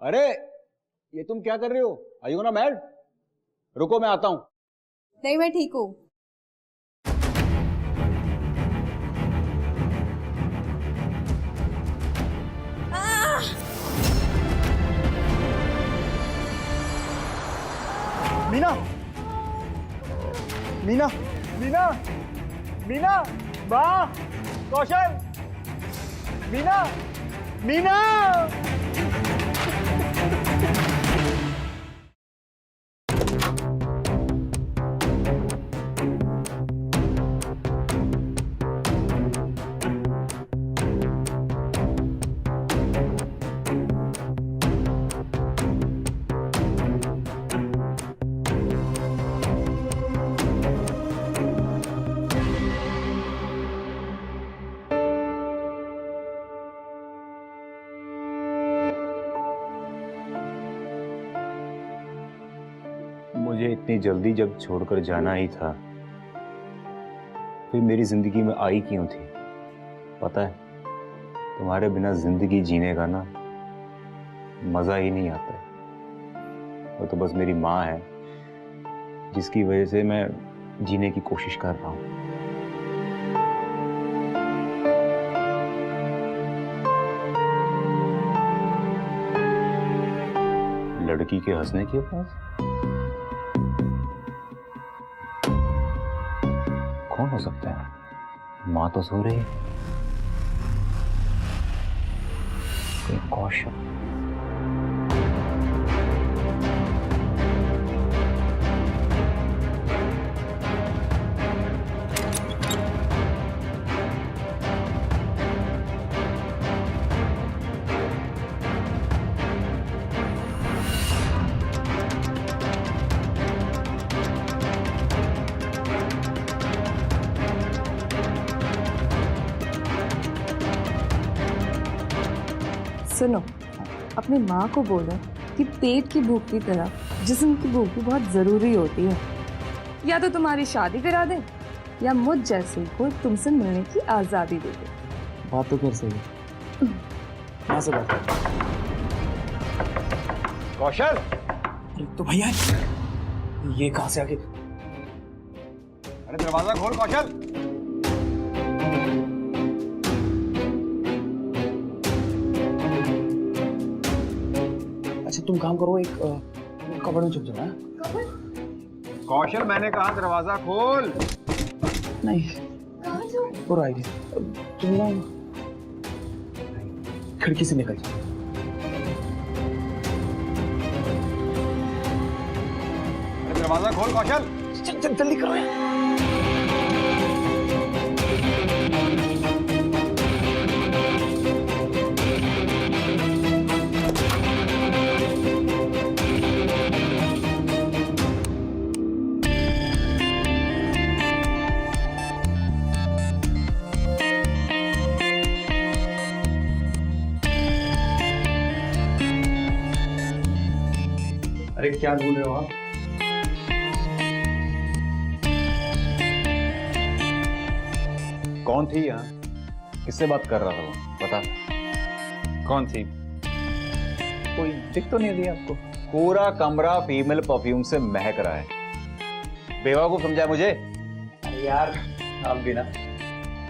अरे ये तुम क्या कर रहे हो? Are you gonna mad? रुको मैं आता हूं। नहीं, मैं ठीक हूँ। मीना, मीना, मीना, मीना, माँ, कौशल, मीना, मीना। मुझे इतनी जल्दी जब छोड़कर जाना ही था, फिर मेरी जिंदगी में आई क्यों थी? पता है, तुम्हारे बिना जिंदगी जीने का ना मजा ही नहीं आता है। वो तो बस मेरी माँ है जिसकी वजह से मैं जीने की कोशिश कर रहा हूँ। लड़की के हंसने के पास कौन हो सकता है? माँ तो सो रही है। कोई कौशल। सुनो, अपनी माँ को बोलो कि पेट की भूख की तरह जिस्म की भूख भी बहुत जरूरी होती है। या तो तुम्हारी शादी करा दे या मुझ जैसे को तुमसे मिलने की आजादी दे दे। बात तो कर सही है। माँ से बात कर। कौशल, अरे तो भैया ये कहाँ से आगे? अरे दरवाजा खोल कौशल। अच्छा तुम काम करो, एक कपड़ में छुप जाओ। कौशल, मैंने कहा दरवाजा खोल। नहीं, पूरा आइडिया। तुम ना खिड़की से निकल जाओ। दरवाजा खोल कौशल। चल चल जल्दी करो यार। अरे क्या बोल रहे हो आप? कौन थी यहाँ? किससे बात कर रहा था वो? बता, कौन थी? कोई दिख तो नहीं दिया आपको? पूरा कमरा फीमेल परफ्यूम से महक रहा है। बेवकूफ समझा मुझे? अरे यार आप भी ना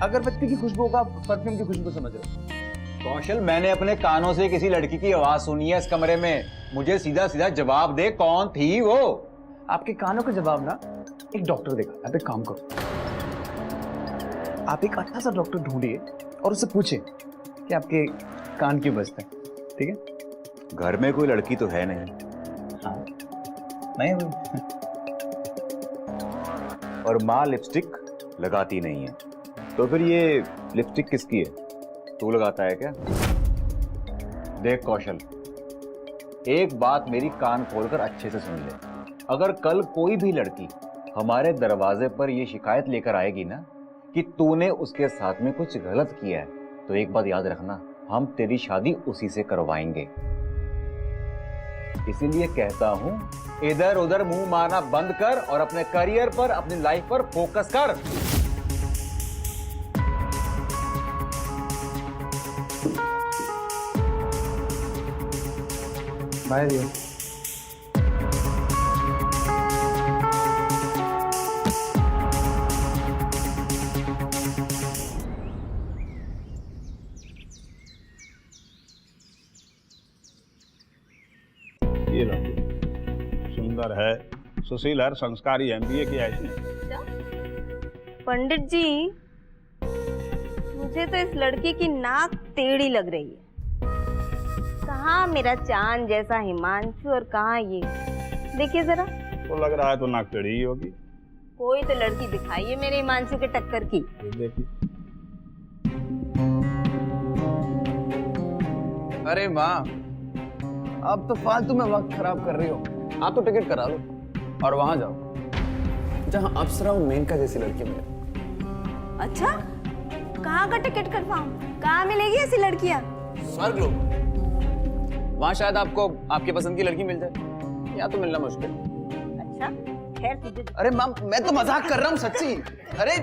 अगरबत्ती की खुशबू का परफ्यूम की खुशबू समझ रहे हो? कौशल, मैंने अपने कानों से किसी लड़की की आवाज सुनी है इस कमरे में। मुझे सीधा सीधा जवाब दे, कौन थी वो? आपके कानों का जवाब ना एक डॉक्टर देगा। आप एक काम करो, आप एक अच्छा सा डॉक्टर ढूंढिए और उससे पूछे कि आपके कान क्यों बजते हैं। ठीक है? घर में कोई लड़की तो है नहीं। हाँ नहीं और माँ लिपस्टिक लगाती नहीं है, तो फिर ये लिपस्टिक किसकी है? तू लगाता है क्या? देख कौशल, एक बात मेरी कान खोलकर अच्छे से सुन ले। अगर कल कोई भी लड़की हमारे दरवाजे पर ये शिकायत लेकर आएगी ना कि तूने उसके साथ में कुछ गलत किया है, तो एक बात याद रखना, हम तेरी शादी उसी से करवाएंगे। इसीलिए कहता हूं, इधर उधर मुंह मारना बंद कर और अपने करियर पर, अपनी लाइफ पर फोकस कर। बाय दियो। ये लो, सुंदर है, सुशील है, संस्कारी, MBA किया है इसने। पंडित जी, मुझे तो इस लड़की की नाक टेढ़ी लग रही है। कहाँ मेरा चांद जैसा हिमांशु और कहाँ ये। देखिए जरा। तो लग रहा है तो नाक टेढ़ी ही होगी। कोई तो लड़की दिखाइए मेरे हिमांशु के टक्कर की। ये देखिए। अरे माँ, आप तो फालतू में वक्त खराब कर रही हो। आप तो टिकट करा लो और वहां जाओ जहां अप्सरा और मेनका जैसी लड़की मिले। अच्छा, कहाँ का टिकट करवाऊं? कहाँ मिलेगी ऐसी लड़कियाँ? स्वर्ग लोग। वहां शायद आपको आपके पसंद की लड़की मिल जाए, या तो मिलना मुश्किल। अच्छा, खैर तुझे। अरे माँ, मैं तो मजाक कर रहा हूँ सच्ची। अरे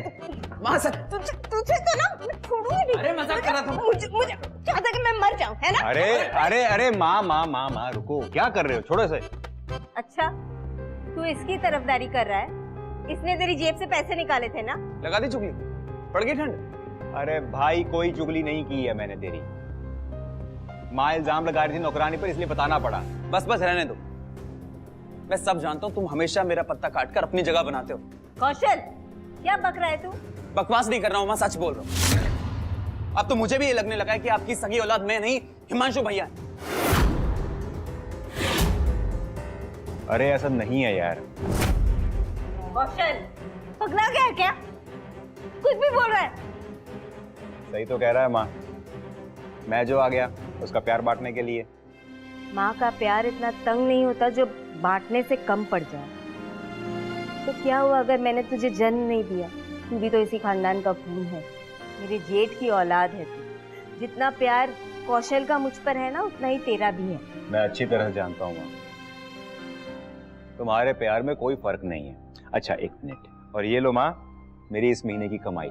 माँ तुझे तो ना मैं छोड़ूंगी नहीं। अरे मजाक कर रहा था। मुझे चाहता कि मैं मर जाऊं, है ना? अरे अरे अरे माँ माँ माँ माँ रुको, क्या कर रहे हो? छोड़ो इसे। अच्छा, तू इसकी तरफदारी कर रहा है? इसने तेरी जेब से पैसे निकाले थे ना? लगा दी चुगली, पड़ गई ठंड। अरे भाई, कोई चुगली नहीं की है मैंने तेरी। माँ इल्जाम लगा रही थी नौकरानी पर, इसलिए बताना पड़ा। बस बस रहने दो, मैं सब जानता हूँ। तुम हमेशा मेरा पत्ता काट कर अपनी जगह बनाते हो। कौशल, क्या बक रहा है तू? बकवास नहीं कर रहा हूँ मैं, सच बोल रहा हूँ। अब तो मुझे भी ये लगने लगा है कि आपकी सगी औलाद मैं नहीं, हिमांशु भैया है। अरे ऐसा नहीं है यार। कौशल, पगला गया है क्या? कुछ भी बोल रहा है। सही तो कह रहा है माँ। मैं जो आ गया उसका प्यार बांटने के लिए। माँ का प्यार इतना तंग नहीं होता जो बांटने से कम पड़ जाए। तो क्या हुआ अगर मैंने तुझे जन्म नहीं दिया? तू भी तो इसी खानदान का खून है, मेरे जेठ की औलाद है तू। जितना प्यार कौशल का मुझ पर है ना, उतना ही तेरा भी है। मैं अच्छी तरह जानता हूँ माँ, तुम्हारे प्यार में कोई फर्क नहीं है। अच्छा एक मिनट, और ये लो माँ, मेरी इस महीने की कमाई।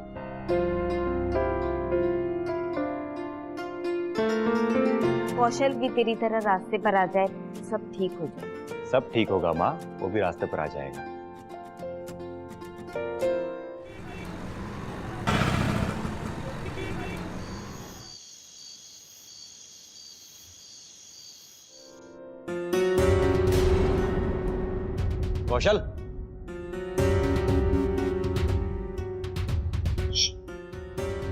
कौशल भी तेरी तरह रास्ते पर आ जाए, सब ठीक हो जाए। सब ठीक होगा माँ, वो भी रास्ते पर आ जाएगा। कौशल,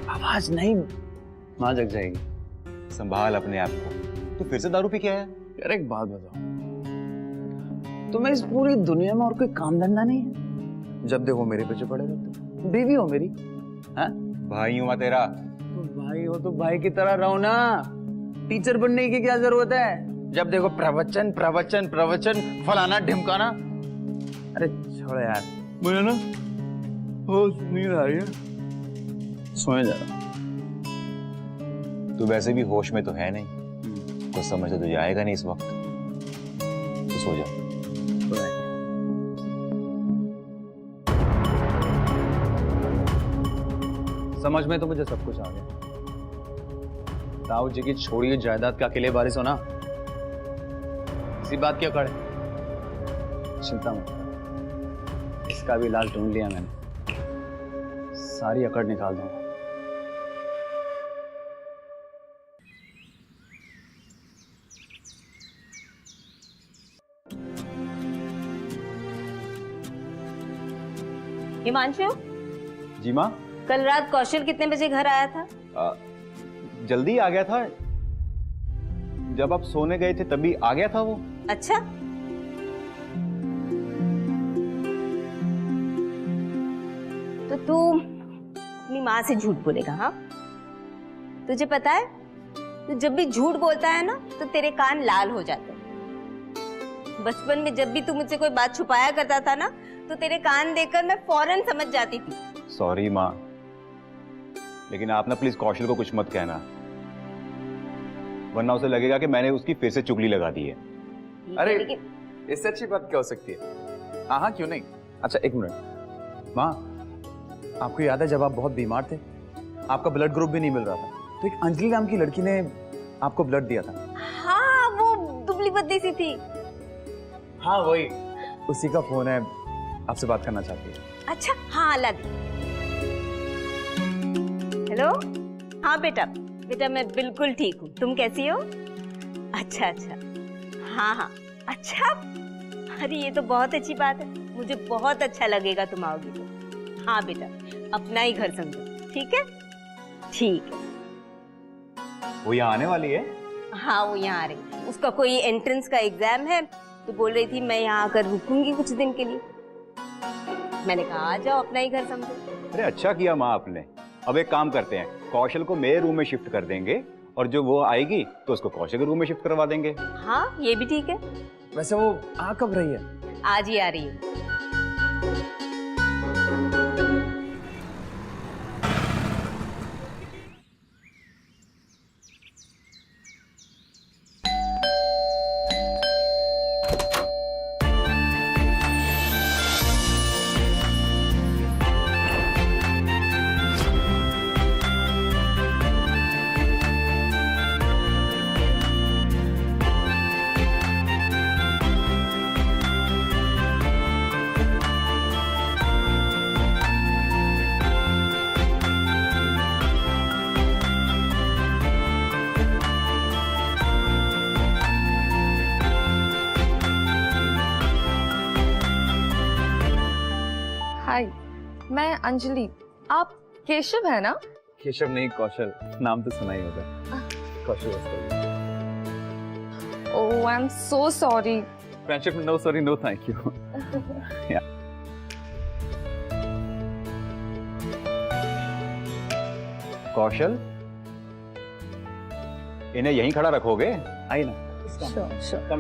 आवाज नहीं, माँ जग जाएगी। संभाल अपने आप को। तू फिर से दारू पी के आया? यार एक बात बताओ, तुम्हें इस पूरी दुनिया में और कोई काम धंधा नहीं है? जब देखो मेरे पीछे पड़े रहते हो। बीवी हो मेरी, हाँ? भाई हूँ मैं तेरा। तो भाई हो तो भाई की तरह रहो ना। टीचर बनने की क्या जरूरत है? जब देखो प्रवचन प्रवचन प्रवचन, फलाना ढिमकाना। अरे छोड़ यार, मुझे ना होश नींद आ रही है, सोने जा रहा। तू वैसे भी होश में तो है नहीं, कुछ समझ तो तुझे आएगा नहीं इस वक्त, तो सो जा। समझ में तो मुझे सब कुछ आ गया। ताऊ जी की छोड़ी हुई जायदाद का अकेले वारिस हो ना, इसी बात की अकड़ है। चिंता मत कर, इसका भी इलाज ढूंढ लिया मैंने, सारी अकड़ निकाल दूंगा। हिमांशु, जी माँ। कल रात कौशल कितने बजे घर आया था? जल्दी आ गया था, जब आप सोने गए थे तभी आ गया था वो। अच्छा, तो तू अपनी माँ से झूठ बोलेगा? हाँ, तुझे पता है तू जब भी झूठ बोलता है ना तो तेरे कान लाल हो जाते हैं। बचपन में जब भी तू मुझसे कोई बात छुपाया करता था ना, तो तेरे कान देखकर मैं फौरन समझ जाती थी। सॉरी माँ, लेकिन आप ना प्लीज कौशल को कुछ मत कहना, वरना उसे लगेगा कि मैंने उसकी फिर से चुगली लगा दी है। अरे लेकिन इससे अच्छी बात क्या हो सकती है? हाँ क्यों नहीं। अच्छा एक मिनट, माँ आपको याद है जब आप बहुत बीमार थे, आपका ब्लड ग्रुप भी नहीं मिल रहा था, तो एक अंजलि नाम की लड़की ने आपको ब्लड दिया था। हाँ, वो दुबली पतली सी थी। हाँ वही, उसी का फोन है, आपसे बात करना चाहती है। अच्छा हाँ ला दी। हेलो, हाँ बेटा, बेटा मैं बिल्कुल ठीक हूँ, तुम कैसी हो? अच्छा अच्छा, हाँ हाँ, अच्छा, अरे ये तो बहुत अच्छी बात है, मुझे बहुत अच्छा लगेगा तुम आओगी तो। हाँ बेटा, अपना ही घर समझो, ठीक है? ठीक है। वो यहाँ आने वाली है? हाँ वो यहाँ आ रही, उसका कोई एंट्रेंस का एग्जाम है तो बोल रही थी मैं यहाँ आकर रुकूंगी कुछ दिन के लिए। मैंने कहा आ जाओ, अपना ही घर समझो। अरे अच्छा किया माँ आपने। अब एक काम करते हैं, कौशल को मेरे रूम में शिफ्ट कर देंगे और जो वो आएगी तो उसको कौशल के रूम में शिफ्ट करवा देंगे। हाँ ये भी ठीक है। वैसे वो आ कब रही है? आज ही आ रही है। हाय, मैं अंजलि। आप केशव है ना? केशव नहीं, कौशल, नाम तो सुना ही होगा। Kaushal Vastav. Oh I am so sorry. Friendship में no sorry no thank you. Kaushal, इन्हें यहीं खड़ा रखोगे? आई ना। Sure sure. कम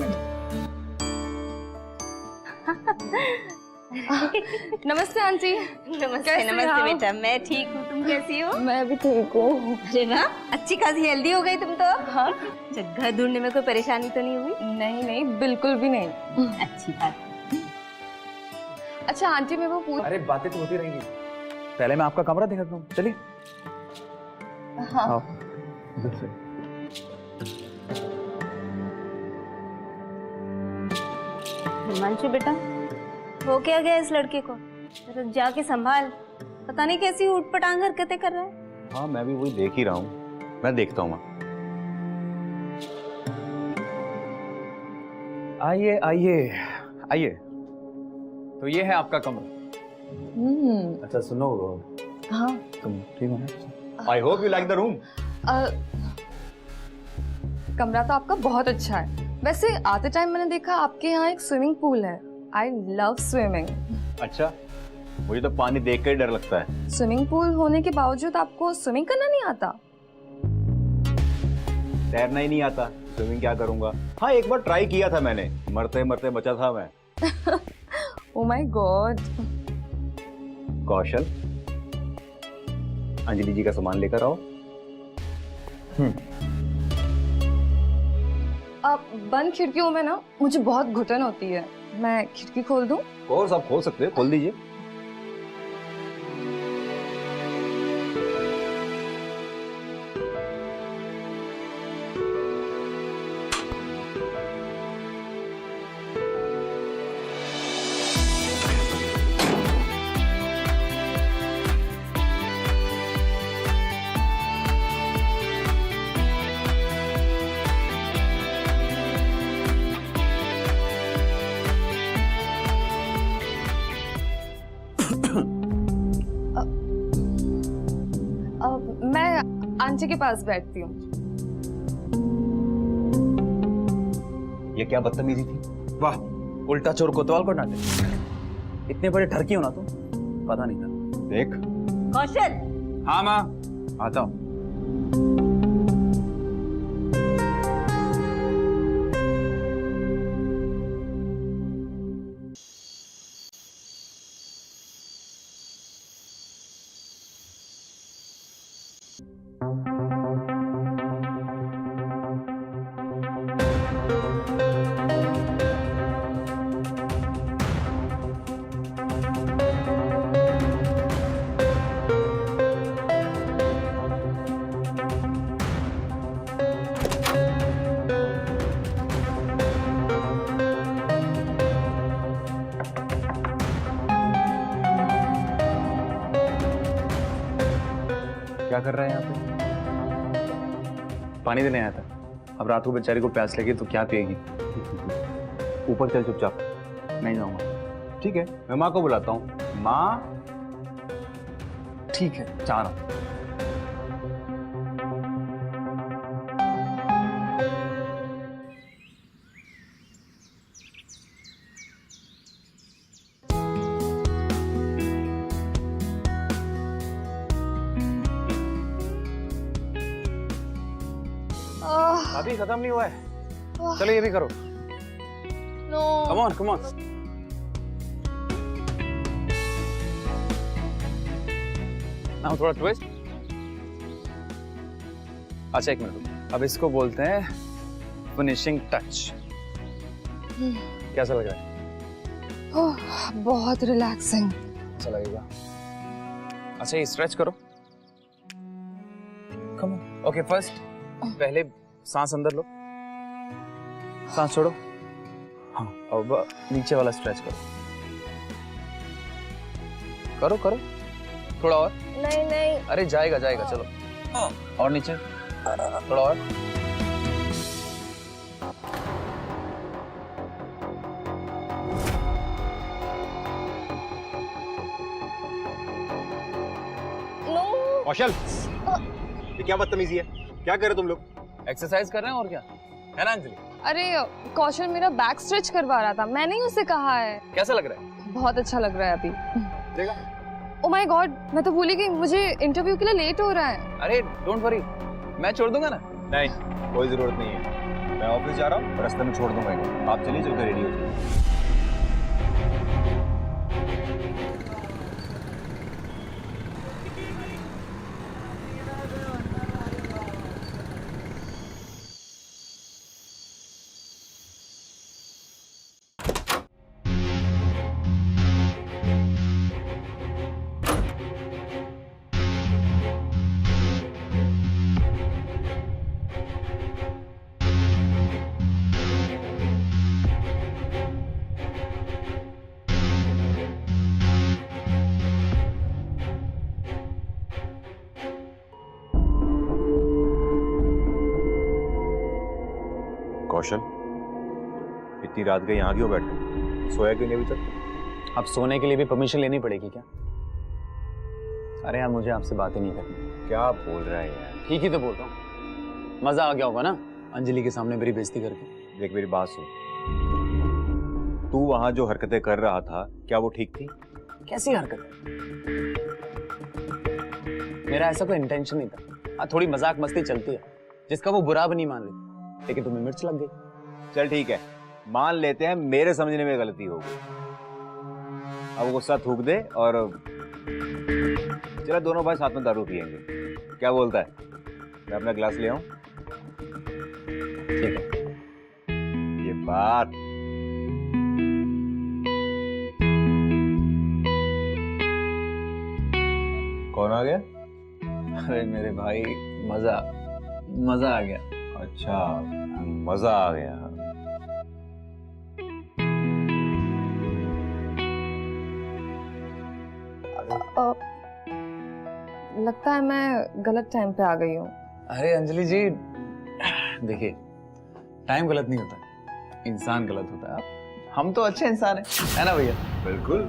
नमस्ते आंटी। नमस्ते कैसे नमस्ते आप? बेटा, मैं ठीक हूँ, तुम कैसी हो? मैं भी ठीक हूँ। अरे वाह, अच्छी खासी हेल्दी हो गई तुम तो। हाँ? अच्छा, घर ढूंढने में कोई परेशानी तो नहीं हुई? नहीं नहीं, बिल्कुल भी नहीं। अच्छी बात। अच्छा आंटी, मैं वो पूछ। अरे बातें तो होती रहेंगी, पहले मैं आपका कमरा दिखाता हूँ, चलिए। हाँ। आओ। हिमांशु बेटा, हो क्या गया इस लड़के को? जरा जाके संभाल, पता नहीं कैसी ऊटपटांग हरकतें कर रहा है। हाँ मैं भी वही देख ही रहा हूँ, मैं देखता हूँ माँ। आइए आइए आइए, तो ये है आपका कमरा। अच्छा सुनो, हाँ। तुम ठीक हो ना? I hope you like the room. कमरा तो आपका बहुत अच्छा है। वैसे आते टाइम मैंने देखा आपके यहाँ एक स्विमिंग पूल है। I love swimming. अच्छा, मुझे तो पानी देख कर ही डर लगता है। स्विमिंग पूल होने के बावजूद आपको स्विमिंग करना नहीं आता? तैरना ही नहीं आता, स्विमिंग क्या करूंगा? हाँ एक बार ट्राई किया था मैंने, मरते मरते बचा था मैं। Oh my god. Kaushal, Anjali ji का सामान लेकर आओ। अब बंद खिड़कियों में ना मुझे बहुत घुटन होती है। मैं खिड़की खोल दूं? कोर्स आप खोल सकते हो, खोल दीजिए। मैं आंटी के पास बैठती हूँ। ये क्या बदतमीजी थी? वाह, उल्टा चोर कोतवाल को डांटे। इतने बड़े ठरकी हो ना तुम, पता नहीं था। देख, कौशल, हाँ माँ, आता हूँ। क्या कर रहा है यहाँ पे? पानी देने आया था। अब रात को बेचारी को प्यास लगी तो क्या पिएगी? ऊपर चल चुपचाप। नहीं जाऊंगा। ठीक है, मैं माँ को बुलाता हूँ। माँ। ठीक है, जा रहा हूँ। अभी खत्म नहीं हुआ है। चलो ये भी करो। Come on come on. Now थोड़ा ट्विस्ट। अच्छा एक मिनट, अब इसको बोलते हैं फिनिशिंग टच। कैसा लग रहा है? बहुत रिलैक्सिंग। अच्छा लगेगा। अच्छा ये स्ट्रेच करो। Come on. ओके फर्स्ट पहले सांस अंदर लो, सांस छोड़ो। हाँ अब नीचे वाला स्ट्रेच करो। करो करो थोड़ा और। नहीं नहीं। अरे जाएगा जाएगा, चलो और नीचे थोड़ा और। कौशल, ये क्या बदतमीजी है? क्या कर रहे तुम लोग? एक्सरसाइज कर रहे हैं और क्या है ना अंजलि? अरे कौशल मेरा बैक स्ट्रेच करवा रहा था, मैंने ही उसे कहा है। कैसा लग रहा है? बहुत अच्छा लग रहा है अभी। देखा? ओह माय गॉड, मैं तो भूल ही गई, मुझे इंटरव्यू के लिए लेट हो रहा है। अरे डोंट वरी, मैं छोड़ दूंगा ना। नहीं, कोई जरूरत नहीं है। मैं ऑफिस जा रहा हूँ, रास्ते में छोड़ दूंगा इनको। आप चलिए, चलकर रेडी हो जाइए। कौशल, इतनी रात गई यहाँ क्यों बैठे? सोया क्यों नहीं अभी तक? अब सोने के लिए भी परमिशन लेनी पड़ेगी क्या? अरे यार मुझे आपसे बातें नहीं करनी। क्या बोल रहा है यार? ठीक ही तो बोल रहा हूँ। मजा आ गया होगा ना अंजलि के सामने मेरी बेइज्जती करके। देख मेरी बात सुन, तू वहां जो हरकतें कर रहा था क्या वो ठीक थी? कैसी हरकत? मेरा ऐसा कोई इंटेंशन नहीं था। थोड़ी मजाक मस्ती चलती है, जिसका वो बुरा भी नहीं मान रही, लेकिन तुम्हें मिर्च लग गई। चल ठीक है, मान लेते हैं मेरे समझने में गलती हो गई। अब गुस्सा थूक दे और चला दोनों भाई साथ में दारू पियेंगे। क्या बोलता है? मैं अपना गिलास ले आऊं? ठीक है। ये बात। कौन आ गया? अरे मेरे भाई, मजा मजा आ गया। अच्छा, मजा आ गया। लगता है मैं गलत टाइम पे आ गई हूँ। अरे अंजलि जी देखिए, टाइम गलत नहीं होता, इंसान गलत होता है। हम तो अच्छे इंसान है ना भैया? बिल्कुल।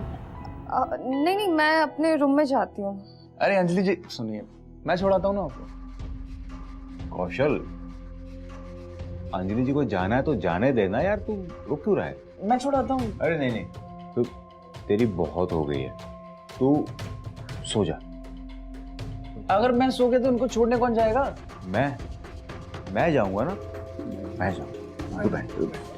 नहीं नहीं, मैं अपने रूम में जाती हूँ। अरे अंजलि जी सुनिए, मैं छोड़ाता हूँ ना आपको। कौशल, अंजलि जी को जाना है तो जाने देना यार, तू रुक क्यों रहा है? मैं छोड़ाता हूँ। अरे नहीं नहीं, तू तेरी बहुत हो गई है, तू सो जा। अगर मैं सो गया तो उनको छोड़ने कौन जाएगा? मैं जाऊंगा ना, मैं जाऊंगा। तू बैठ, तू बैठ।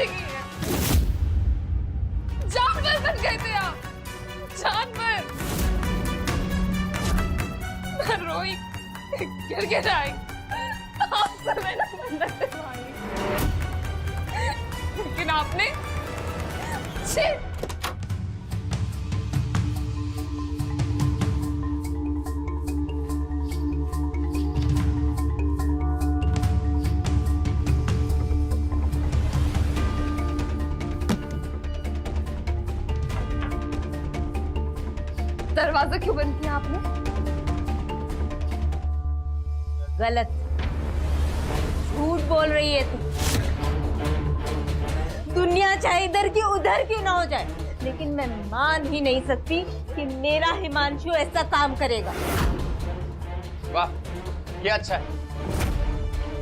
जिंदगी है। जानवर बन गए थे आप, जानवर। मैं रोई, गिड़गिड़ाई, आपसे मैंने मन्नतें मांगी, लेकिन आपने छी। दरवाजा क्यों बंद किया आपने? गलत, झूठ बोल रही है तू। दुनिया चाहे इधर की उधर क्यों ना हो जाए, लेकिन मैं मान ही नहीं सकती कि मेरा हिमांशु ऐसा काम करेगा। वाह, क्या अच्छा है।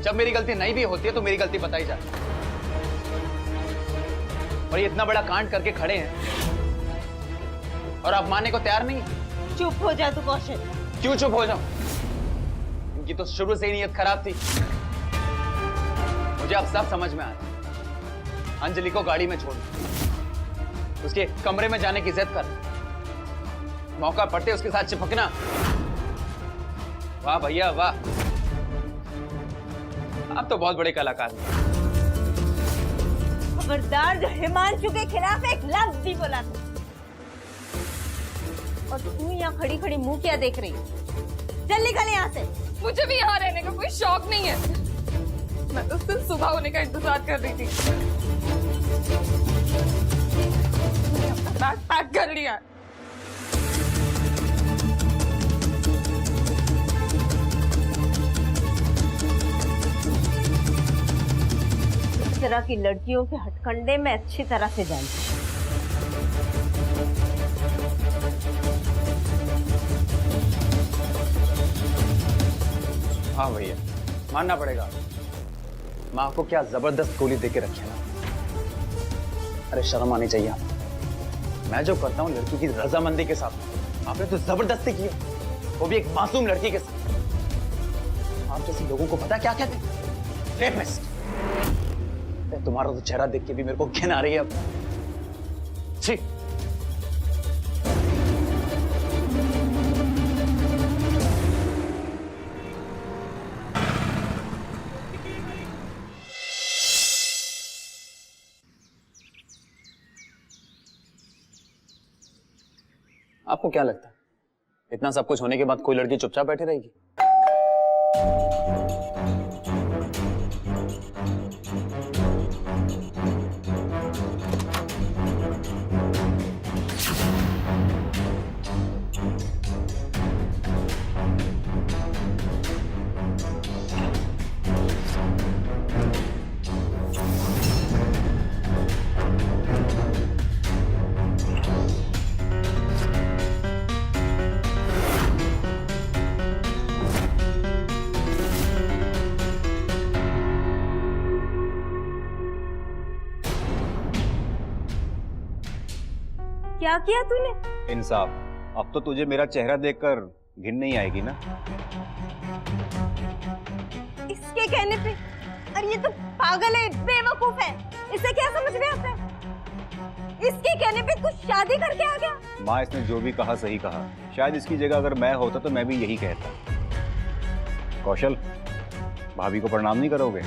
जब मेरी गलती नहीं भी होती है तो मेरी गलती बताई जाती है। और ये इतना बड़ा कांड करके खड़े हैं और आप मानने को तैयार नहीं है। चुप हो जा तू कौशल। क्यों चुप हो जाऊं? इनकी तो शुरू से ही नीयत खराब थी। मुझे अब सब समझ में आ रहा है। अंजलि को गाड़ी में छोड़, उसके कमरे में जाने की जिद कर, मौका पड़ते उसके साथ चिपकना। वाह भैया वाह, आप तो बहुत बड़े कलाकार हैं। खबरदार जो हिमांशु के खिलाफ एक लफ्ज भी बोला तू। और तू यहाँ खड़ी खड़ी मुंह क्या देख रही है? चल निकल यहाँ से। मुझे भी यहाँ रहने का कोई शौक नहीं है। मैं तो सिर्फ सुबह होने का इंतजार कर रही थी। बैग पैक कर लिया। इस तरह की लड़कियों के हथकंडे में अच्छी तरह से जानती हूँ। हाँ भैया, मानना पड़ेगा। माँ को क्या जबरदस्त गोली देके रखी है ना। अरे शर्म आनी चाहिए आपको। मैं जो करता हूँ लड़की की रजामंदी के साथ, आपने तो जबरदस्ती की है, वो भी एक मासूम लड़की के साथ। आप जैसे लोगों को पता क्या कहते हैं? रेपिस्ट। तुम्हारा तो चेहरा देख के भी मेरे को घिन आ रही है अब। छी। आपको क्या लगता है इतना सब कुछ होने के बाद कोई लड़की चुपचाप बैठी रहेगी? क्या किया तूने? इंसाफ। अब तो तुझे मेरा चेहरा देखकर घिन नहीं आएगी ना? इसके कहने पे? अरे ये तो पागल है, बेवकूफ है, इसे क्या समझ में आता है? इसके कहने पे तू शादी करके आ गया? माँ, इसने जो भी कहा सही कहा। शायद इसकी जगह अगर मैं होता तो मैं भी यही कहता। कौशल, भाभी को प्रणाम नहीं करोगे?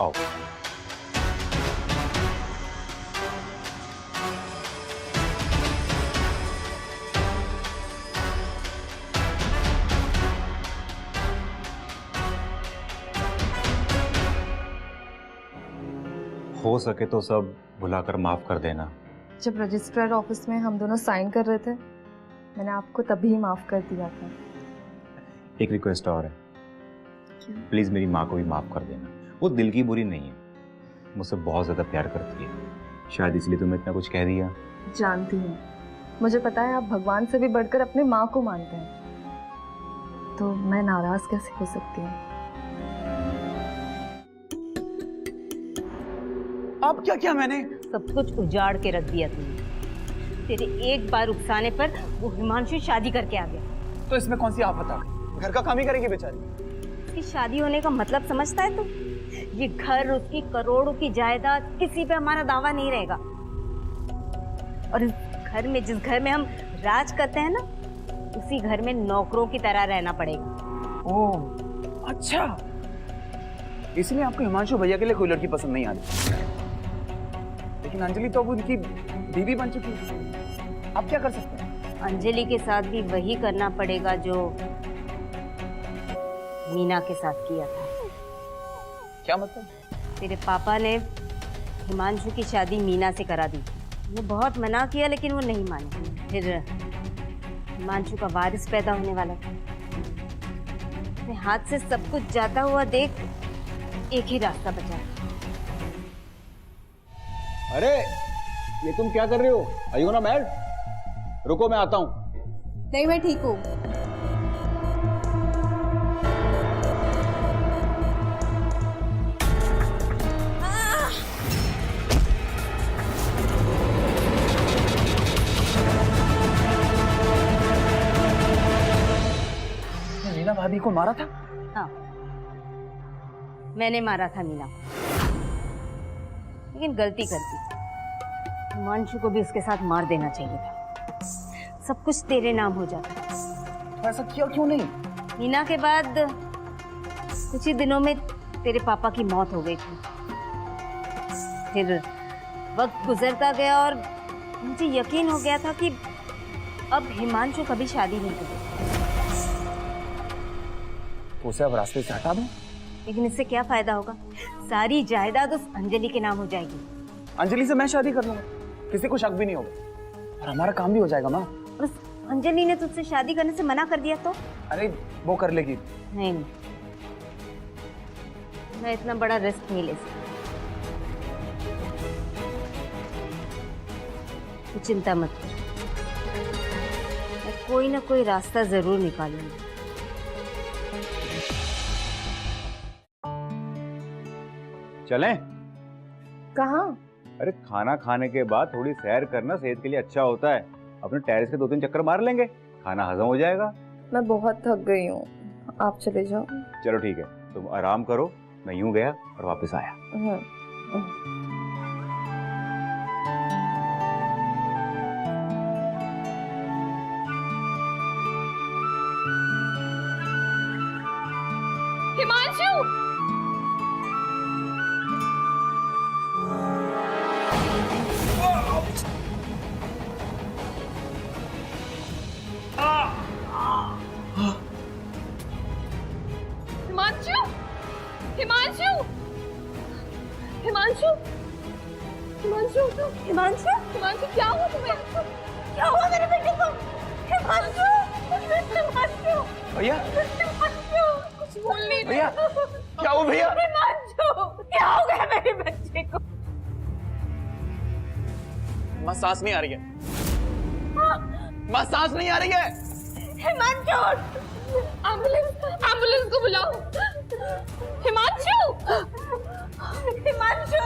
आओ। हो सके तो सब भुलाकर माफ कर देना। जब रजिस्ट्रार ऑफिस में हम दोनों साइन कर रहे थे, मैंने आपको तभी माफ कर दिया था। एक रिक्वेस्ट और है, प्लीज मेरी माँ को भी माफ कर देना। वो दिल की बुरी नहीं है, मुझसे बहुत ज्यादा प्यार करती है। शायद इसलिए तुम्हें इतना कुछ कह दिया। जानती हूँ, मुझे पता है आप भगवान से भी बढ़कर अपने माँ को मानते हैं। तो मैं नाराज कैसे हो सकती हूँ? अब क्या किया मैंने? सब कुछ उजाड़ के रख दिया तुमने। तेरे एक बार उकसाने पर वो हिमांशु शादी करके आ गया। तो इसमें कौन सी आफत आ गई? घर का काम ही करेगी बेचारी। उसकी शादी होने का मतलब समझता है तू? ये घर, उसकी करोड़ों की जायदाद, किसी पे हमारा दावा नहीं रहेगा। और इस घर में, जिस घर में हम राज करते हैं ना, उसी घर में नौकरों की तरह रहना पड़ेगा। ओह अच्छा, इसलिए आपको हिमांशु भैया के लिए कोई लड़की पसंद नहीं आती। लेकिन अंजलि तो अब उनकी बीवी बन चुकी है, आप क्या कर सकते हैं? अंजलि के साथ भी वही करना पड़ेगा जो मीना के साथ किया था। क्या मतलब? तेरे पापा ने हिमांशु की शादी मीना से करा दी। वो बहुत मना किया लेकिन वो नहीं माने। फिर हिमांशु का वारिस पैदा होने वाला था। अपने हाथ से सब कुछ जाता हुआ देख एक ही रास्ता बचा। अरे ये तुम क्या कर रहे हो? Are you gonna mad? रुको मैं आता हूं। नहीं, मैं ठीक हूँ। मीना भाभी को मारा था? हाँ, मैंने मारा था मीना को, लेकिन गलती कर दी। हिमांशु को भी उसके साथ मार देना चाहिए था। सब कुछ तेरे नाम हो जाता। तो ऐसा किया क्यों नहीं? मीना के बाद कुछ ही दिनों में तेरे पापा की मौत हो गई थी। फिर वक्त गुजरता गया और मुझे यकीन हो गया था कि अब हिमांशु कभी शादी नहीं करेगा। तो उसे अब रास्ते से हटा दूं? लेकिन इससे क्या फायदा होगा? सारी जायदाद उस अंजलि के नाम हो जाएगी। अंजलि से मैं शादी कर लूंगा, किसी को शक भी नहीं होगा और हमारा काम भी हो जाएगा माँ। और उस अंजलि ने तुझसे शादी करने से मना कर दिया तो? अरे वो कर लेगी। नहीं, मैं इतना बड़ा रिस्क नहीं ले सकती। तू चिंता मत कर, मैं कोई ना कोई रास्ता जरूर निकालूंगी। चलें? कहाँ? अरे खाना खाने के बाद थोड़ी सैर करना सेहत के लिए अच्छा होता है। अपने टेरेस के 2-3 चक्कर मार लेंगे, खाना हजम हो जाएगा। मैं बहुत थक गई हूँ, आप चले जाओ। चलो ठीक है, तुम आराम करो। मैं यूं गया और वापस आया। हिमांशु! हिमांशु! हिमांशु! हिमांशु! हिमांशु! हिमांशु! हिमांशु क्या हुआ तुम्हें? क्या हुआ मेरे बेटे को? हिमांशु! हिमांशु! भैया, हिमांशु! कुछ बोल नहीं भैया, क्या हुआ भैया? हिमांशु! क्या हो गया मेरे बच्चे को? माँ सांस नहीं आ रही है। माँ सांस नहीं आ रही है। हिमांशु! एम्बुलेंस को बुलाओ। हिमांशु! हिमांशु!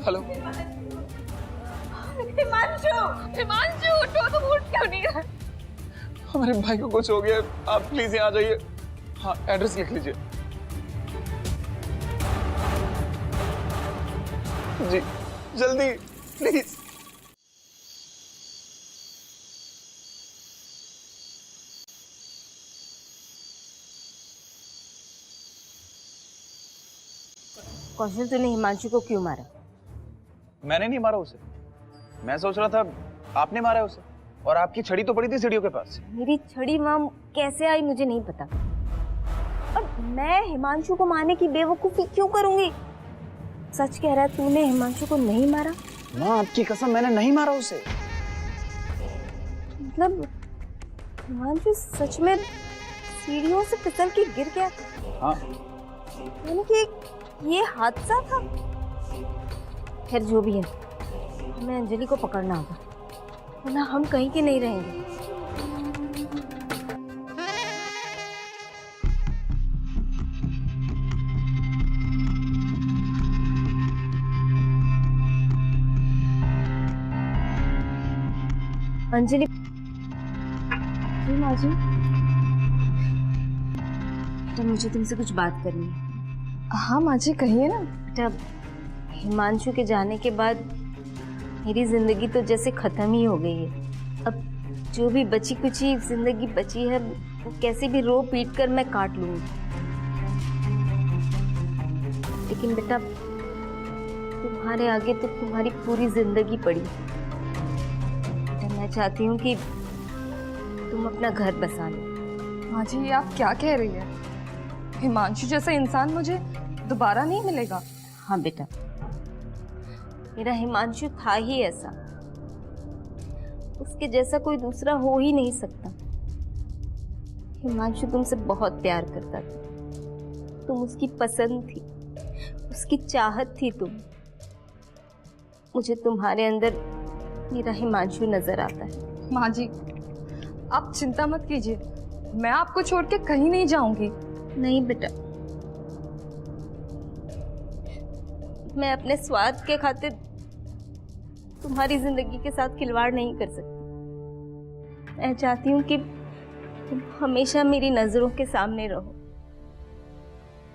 हेलो। हिमांशु! हिमांशु उठो, तुम उठ क्यों नहीं रहे? हमारे भाई को कुछ हो गया, आप प्लीज यहाँ आ जाइए। हाँ, एड्रेस लिख लीजिए। जी जल्दी प्लीज। कौशल, तूने हिमांशु को क्यों मारा? मैंने नहीं मारा उसे, मैं सोच रहा था आपने मारा है उसे, और आपकी छड़ी तो पड़ी थी सीढ़ियों के पास। मेरी छड़ी वहां कैसे आई मुझे नहीं पता, और मैं हिमांशु को मारने की बेवकूफी क्यों करूंगी? सच कह रहा है, तूने हिमांशु को नहीं मारा? माँ आपकी कसम, मैंने नहीं मारा उसे। मतलब हिमांशु सच में सीढ़ियों से फिसल के गिर गया था? हाँ। यानी कि ये हादसा था। खैर जो भी है, हमें अंजलि को पकड़ना होगा, वरना हम कहीं के नहीं रहेंगे। अंजलि, जी माँ जी। बेटा मुझे तुमसे कुछ बात करनी है। हाँ माँ जी, कहिए ना। बेटा हिमांशु के जाने के बाद मेरी जिंदगी तो जैसे खत्म ही हो गई है। अब जो भी बची कुची जिंदगी बची है वो कैसे भी रो पीट कर मैं काट लूंगी। लेकिन बेटा तुम्हारे आगे तो तुम्हारी पूरी जिंदगी पड़ी। बेटा मैं चाहती हूँ कि तुम अपना घर बसा लो। माँ जी, ये आप क्या कह रही है? हिमांशु जैसा इंसान मुझे दोबारा नहीं मिलेगा। हाँ बेटा, मेरा हिमांशु था ही ऐसा, उसके जैसा कोई दूसरा हो ही नहीं सकता। हिमांशु तुमसे बहुत प्यार करता था, तुम उसकी पसंद थी, उसकी चाहत थी तुम। मुझे तुम्हारे अंदर मेरा हिमांशु नजर आता है। माँ जी, आप चिंता मत कीजिए, मैं आपको छोड़ के कहीं नहीं जाऊंगी। नहीं बेटा, मैं अपने स्वार्थ के खातिर तुम्हारी जिंदगी के साथ खिलवाड़ नहीं कर सकती। मैं चाहती हूँ कि तुम हमेशा मेरी नजरों के सामने रहो,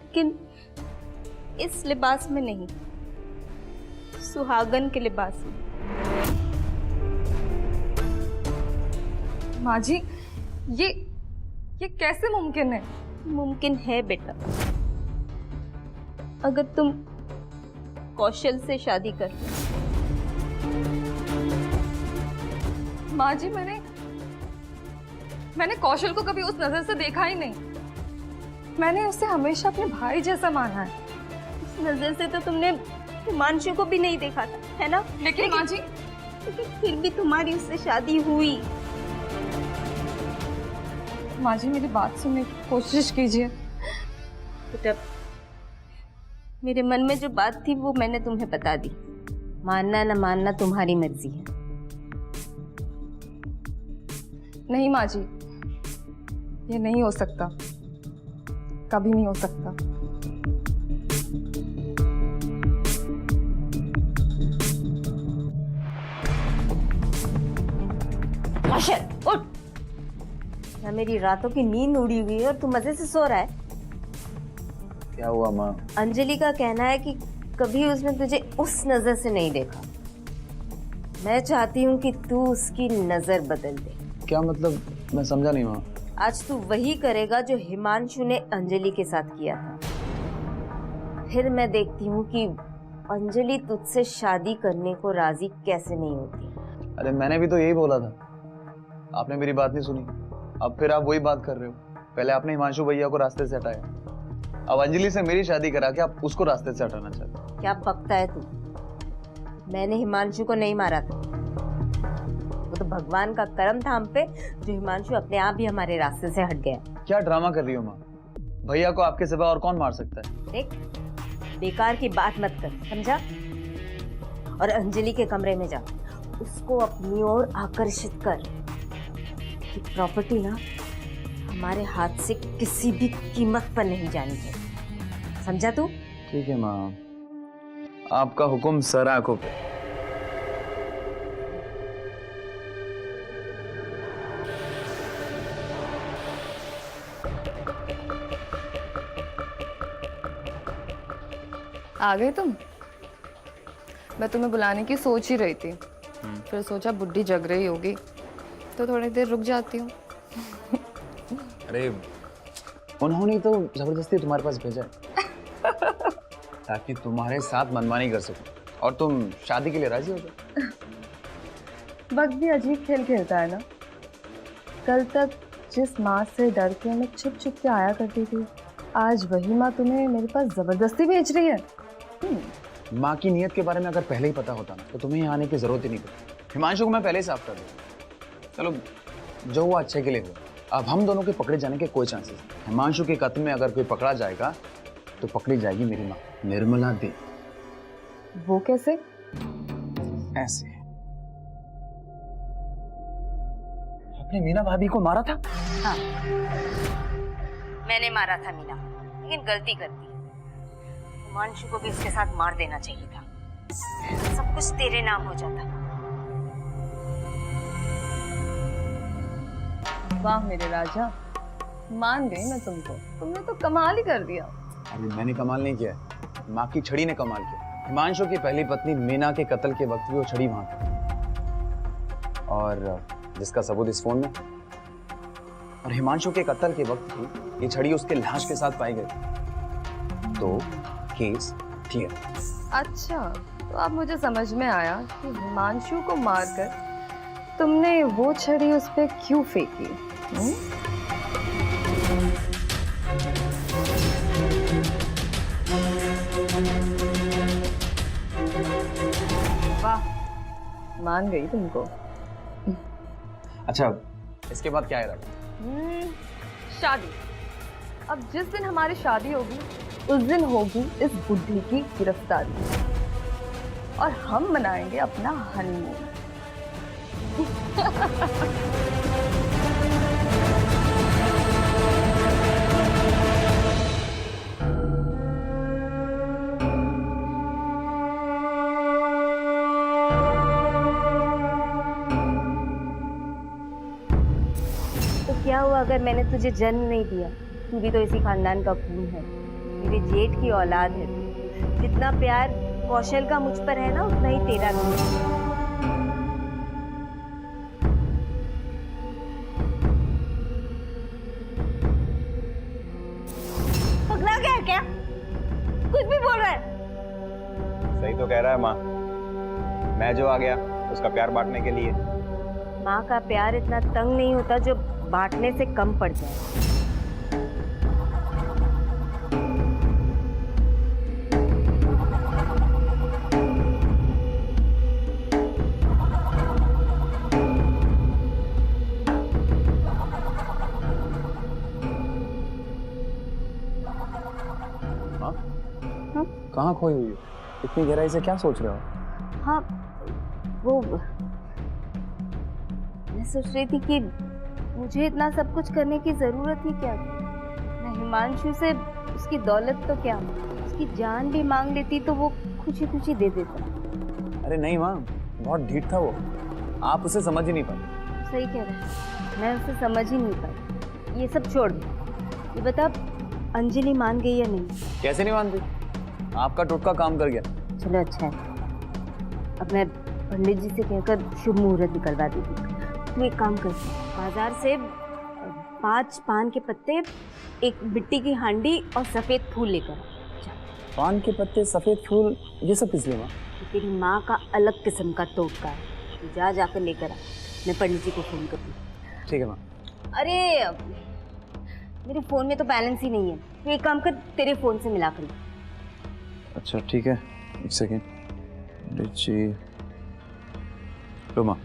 लेकिन इस लिबास में नहीं, सुहागन के लिबास में। माँ जी, ये कैसे मुमकिन है? मुमकिन है बेटा, अगर तुम कौशल से शादी कर लो। माँ जी, मैंने कौशल को कभी उस नजर से देखा ही नहीं। मैंने उसे हमेशा अपने भाई जैसा माना है। उस नजर से तो तुमने हिमांशु को भी नहीं देखा था, है ना? लेकिन माँ जी, फिर भी तुम्हारी उससे शादी हुई। माँ जी, मेरी बात सुनने की कोशिश कीजिए। बेटा मेरे मन में जो बात थी वो मैंने तुम्हें बता दी। मानना न मानना तुम्हारी मर्जी है। नहीं माँ जी, ये नहीं हो सकता, कभी नहीं हो सकता। कौशल उठ, ना मेरी रातों की नींद उड़ी हुई है और तू मजे से सो रहा है। क्या हुआ माँ? अंजलि का कहना है कि कभी उसने तुझे उस नजर से नहीं देखा। मैं चाहती हूँ कि तू उसकी नजर बदल दे। क्या मतलब? मैं समझा नहीं माँ। आज तू वही करेगा जो हिमांशु ने अंजलि के साथ किया था। फिर मैं देखती हूँ कि अंजलि तुझसे शादी करने को राजी कैसे नहीं होती। अरे मैंने भी तो यही बोला था, आपने मेरी बात नहीं सुनी। अब फिर आप वही बात कर रहे हो। पहले आपने हिमांशु भैया को रास्ते से हटाया, अब अंजलि से मेरी शादी करा के आप उसको रास्ते से हटाना चाहते हो। क्या बकता है तू? मैंने हिमांशु को नहीं मारा था, वो तो भगवान का करम था हम पे जो हिमांशु अपने आप ही हमारे रास्ते से हट गया। क्या ड्रामा कर रही हो माँ? भैया को आपके सिवा और कौन मार सकता है? देख, बेकार की बात मत कर, समझा? और अंजलि के कमरे में जा, उसको अपनी ओर आकर्षित कर। कि प्रॉपर्टी ना हमारे हाथ से किसी भी कीमत पर नहीं जानी है, समझा तू? ठीक है माँ, आपका हुक्म सर आंखों पे। आ गए तुम? मैं तुम्हें बुलाने की सोच ही रही थी, फिर सोचा बुड्ढी जग रही होगी तो थोड़ी देर रुक जाती हूँ। अरे उन्होंने तो जबरदस्ती तुम्हारे पास भेजा है ताकि तुम्हारे साथ मनमानी कर सकूं और तुम शादी के लिए राजी हो जाओ। वक्त भी अजीब खेल खेलता है ना। कल तक जिस माँ से डर के मैं छुप छुप के आया करती थी, आज वही माँ तुम्हें मेरे पास जबरदस्ती भेज रही है। माँ की नीयत के बारे में अगर पहले ही पता होता ना तो तुम्हें यहाँ आने की जरूरत ही नहीं पड़ती। हिमांशु को मैं पहले ही साफ कर दूँ। चलो, जो हुआ अच्छे के लिए हुआ। अब हम दोनों के पकड़े जाने के कोई चांसेस नहीं। हिमांशु के कत्ल में अगर कोई पकड़ा जाएगा तो पकड़ी जाएगी मेरी माँ निर्मला दे। वो कैसे? ऐसे अपने मीना भाभी को मारा था? हाँ, मैंने मारा था मीना, लेकिन गलती कर दी। हिमांशु को भी इसके साथ मार देना चाहिए था, सब कुछ तेरे नाम हो जाता। वाह मेरे राजा, मान गई मैं तुमको। तुमने तो कमाल ही कर दिया। अभी मैंने कमाल नहीं किया है, माँ की छड़ी ने कमाल किया। हिमांशु की पहली पत्नी मीना के कत्ल के वक्त भी वो छड़ी वहां थी, और जिसका सबूत इस फोन में। और हिमांशु के कत्ल के वक्त भी ये छड़ी उसके लाश के साथ पाई गई। तो केस क्लियर। अच्छा, तो अब मुझे समझ में आया कि हिमांशु को मारकर तुमने वो छड़ी उस पे क्यों फेंकी। वाह, मान गई तुमको। अच्छा, इसके बाद क्या इरादा? शादी। अब जिस दिन हमारी शादी होगी उस दिन होगी इस बुद्धि की गिरफ्तारी, और हम मनाएंगे अपना हनीमून। तो क्या हुआ अगर मैंने तुझे जन्म नहीं दिया? तू भी तो इसी खानदान का खून है, मेरे जेठ की औलाद है। जितना प्यार कौशल का मुझ पर है ना, उतना ही तेरा भी है। पगला गया क्या? कुछ भी बोल रहा है। सही तो कह रहा है माँ, मैं जो आ गया उसका प्यार बांटने के लिए। माँ का प्यार इतना तंग नहीं होता जो बांटने से कम पड़ जाए। कहाँ खोई हुई हो? इतनी गहराई से क्या सोच रहे हो? हाँ, वो मैं सोच रही थी कि मुझे इतना सब कुछ करने की जरूरत ही क्या थी। मैं हिमांशु से उसकी दौलत तो क्या, उसकी जान भी मांग लेती तो वो खुशी खुशी दे देता। अरे नहीं माँ, बहुत ढीठ था वो, आप उसे समझ ही नहीं पाए। सही कह रहा है, मैं उसे समझ ही नहीं पाई। ये सब छोड़ दे, ये बता अंजलि मान गई या नहीं? कैसे नहीं मानती? आपका टोटका काम कर गया। चलो अच्छा है, अब मैं पंडित जी से कहकर शुभ मुहूर्त निकलवा देती। तू एक काम कर, बाजार से 5 पान के पत्ते, एक मिट्टी की हांडी और सफेद फूल लेकर आ। पान के पत्ते, सफेद फूल, ये सब किस लिए माँ? तेरी माँ का अलग किस्म का टोटका है, तू जा जाकर लेकर आ। मैं पंडित जी को फोन करती हूँ। ठीक है माँ। अरे मेरे फोन में तो बैलेंस ही नहीं है, तू एक काम कर, तेरे फोन से मिला कर। अच्छा ठीक है, एक सेकेंड। जी लो माँ।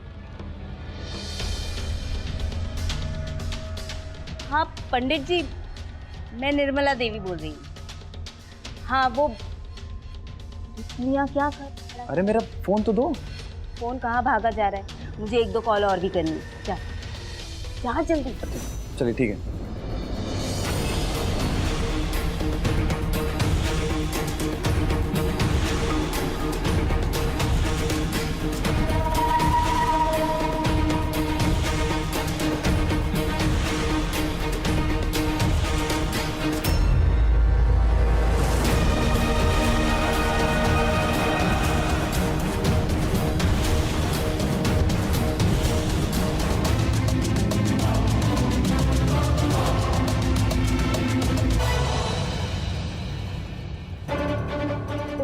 हाँ पंडित जी, मैं निर्मला देवी बोल रही हूँ। हाँ वो दुनिया क्या कर। अरे मेरा फोन तो दो। फोन कहाँ भागा जा रहा है, मुझे 1-2 कॉल और भी करनी है। जा जा जल्दी। चलिए ठीक है।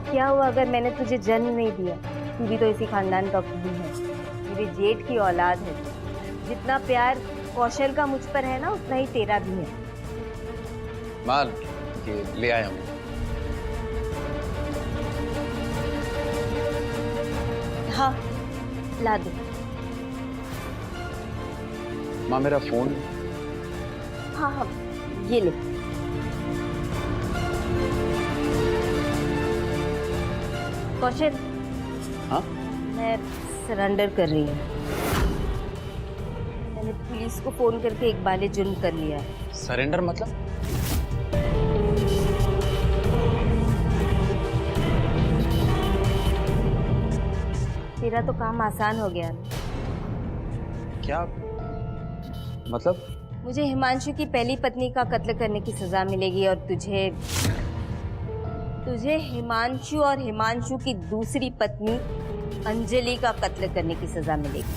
क्या हुआ अगर मैंने तुझे जन्म नहीं दिया? तू भी तो इसी खानदान का खून है, मेरे जेठ की औलाद है। जितना प्यार कौशल का मुझ पर है ना, उतना ही तेरा भी है। माल ये ले आया हूँ। हाँ ला दो। माँ मेरा फोन। हाँ हाँ ये ले। कौशल, हाँ मैं सरेंडर कर रही हूँ। मैंने पुलिस को फोन करके एक बाले जुर्म कर लिया है। सरेंडर मतलब? तेरा तो काम आसान हो गया। क्या मतलब? मुझे हिमांशु की पहली पत्नी का कत्ल करने की सजा मिलेगी और तुझे हिमांशु और हिमांशु की दूसरी पत्नी अंजलि का कत्ल करने की सजा मिलेगी।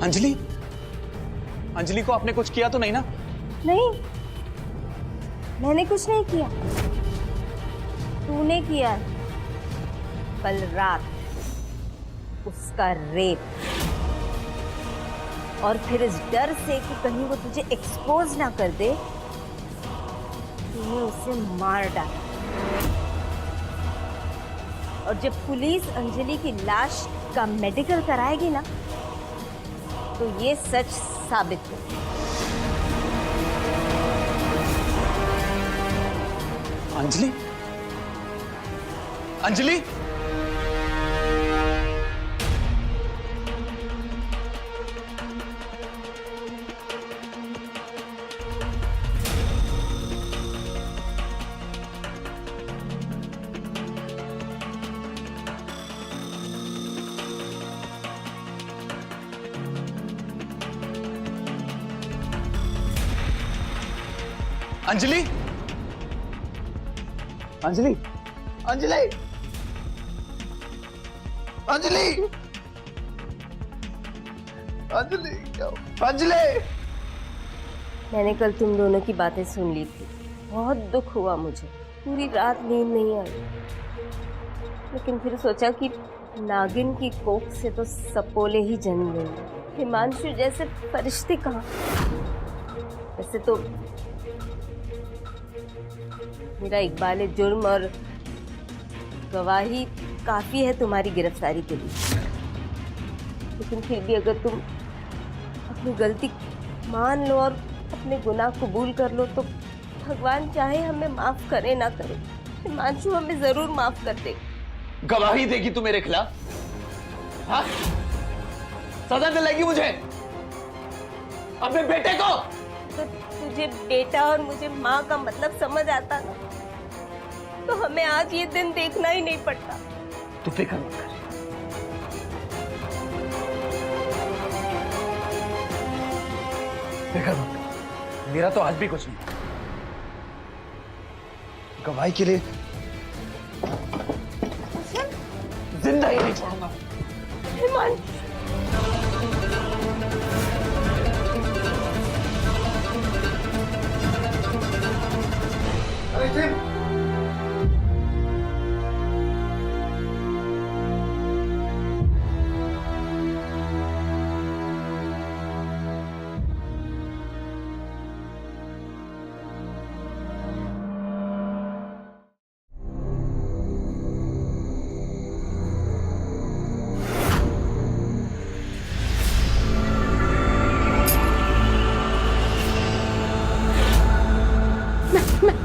अंजलि, अंजलि को आपने कुछ किया तो नहीं ना? नहीं, मैंने कुछ नहीं किया, तूने किया है। कल रात उसका रेप, और फिर इस डर से कि कहीं वो तुझे एक्सपोज ना कर दे, तूने उसे मार डाला। और जब पुलिस अंजलि की लाश का मेडिकल कराएगी ना, तो ये सच साबित हो। अंजलि, अंजलि, अंजलि, अंजलि, अंजलि, अंजलि, अंजलि, अंजलि। मैंने कल तुम दोनों की बातें सुन ली थी, बहुत दुख हुआ मुझे, पूरी रात नींद नहीं आई। लेकिन फिर सोचा कि नागिन की कोख से तो सपोले ही जन्म लेंगे, हिमांशु जैसे फरिश्ते कहाँ। वैसे तो मेरा इकबाल जुर्म और गवाही काफी है तुम्हारी गिरफ्तारी के लिए, लेकिन फिर भी अगर तुम अपनी गलती मान लो और अपने गुनाह कबूल कर लो, तो भगवान चाहे हमें माफ करे ना करे, हिमांशु हमें जरूर माफ कर दे। गवाही देगी तू मेरे खिलाफ? हाँ? सजा दिलाएगी मुझे, अपने बेटे को? तो तुझे बेटा और मुझे माँ का मतलब समझ आता ना, तो हमें आज ये दिन देखना ही नहीं पड़ता। तू फिक्र मत कर, फिक्र मत कर, मेरा तो आज भी कुछ नहीं। गवाही के लिए जिंदा ही नहीं छोड़ूंगा। हिमांशु,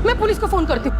मैं पुलिस को फोन करती हूँ।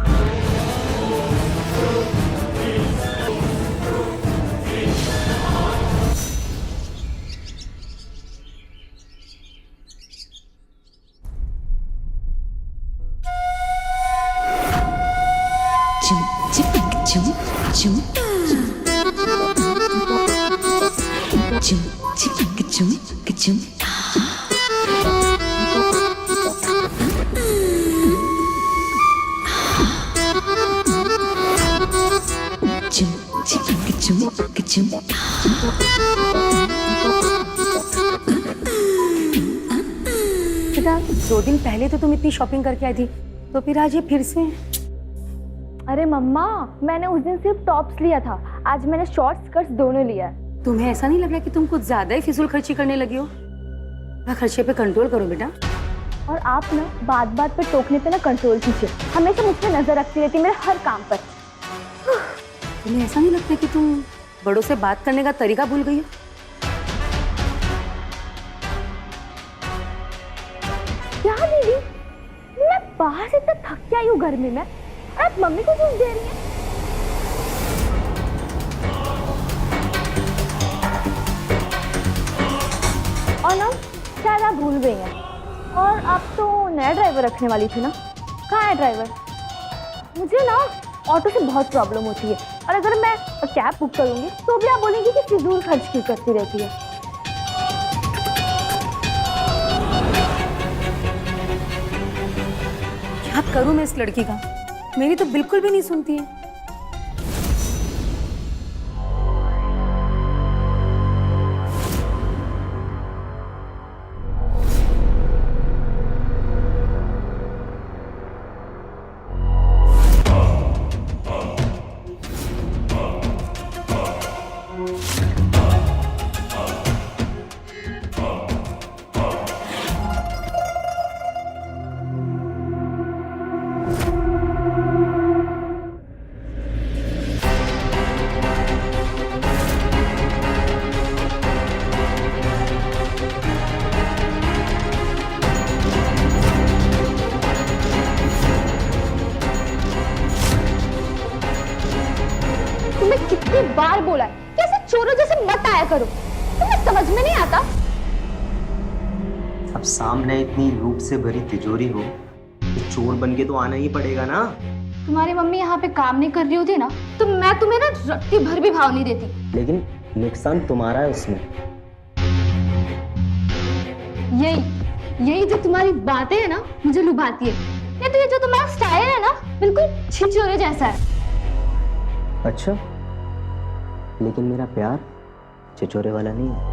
बेटा 2 दिन पहले तो तुम इतनी शॉपिंग करके आई थी, तो फिर आज ये फिर से? अरे मम्मा, मैंने उस दिन सिर्फ टॉप्स लिया था, आज मैंने शॉर्ट स्कर्ट्स दोनों लिया है। तुम्हें ऐसा नहीं लग रहा कि तुम कुछ ज्यादा ही फिजूल खर्ची करने लगी हो? ना खर्चे पे कंट्रोल करो बेटा। और आप ना बात बात पे टोकने पे ना कंट्रोल कीजिए, हमेशा मुझ पे नजर रखती रहती मेरे हर काम पर। तुम्हें ऐसा नहीं लगता कि तुम बड़ों से बात करने का तरीका भूल गई हो? क्या दीदी, मैं बाहर से इतना थक के आई हूँ गर्मी में, आप मम्मी को जूस दे रही हैं। और ना शायद आप भूल गई हैं, और आप तो नया ड्राइवर रखने वाली थी ना, कहाँ है ड्राइवर? मुझे ना ऑटो से बहुत प्रॉब्लम होती है, और अगर मैं कैब बुक करूँगी तो भी आप बोलेंगे कि फिजूल खर्च क्यों करती रहती है। क्या करूं मैं इस लड़की का? मेरी तो बिल्कुल भी नहीं सुनती है। तुम्हें कितनी बार बोला है कि ऐसे चोरों जैसे मत आया करो, तुम्हें समझ में नहीं आता? अब सामने इतनी लूट से भरी तिजोरी हो तो चोर बन के तो आना ही पड़ेगा ना। तुम्हारी मम्मी यहाँ पे काम नहीं कर रही होती ना तो मैं तुम्हें ना रत्ती भर भी भाव नहीं देती। लेकिन नुकसान तुम्हारा है उसमें। यही जो तुम्हारी बातें है ना मुझे लुभाती है। ये तो ये जो तुम्हारा स्टाइल है ना बिल्कुल छिछोरे जैसा है। अच्छा, लेकिन मेरा प्यार छिछोरे वाला नहीं है।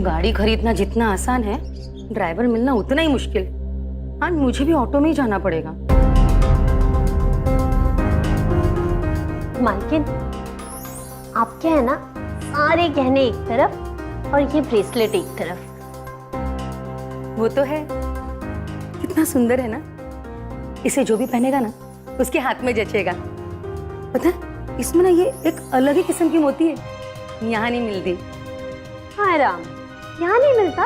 गाड़ी खरीदना जितना आसान है, ड्राइवर मिलना उतना ही मुश्किल। आज मुझे भी ऑटो में ही जाना पड़ेगा। मालकिन, आपके है ना सारे गहने एक तरफ और ये ब्रेसलेट एक तरफ। वो तो है, कितना सुंदर है ना। इसे जो भी पहनेगा ना उसके हाथ में जचेगा। पता है, इसमें ना ये एक अलग ही किस्म की मोती है, यहाँ नहीं मिलती। हाँ राम, यहाँ नहीं मिलता?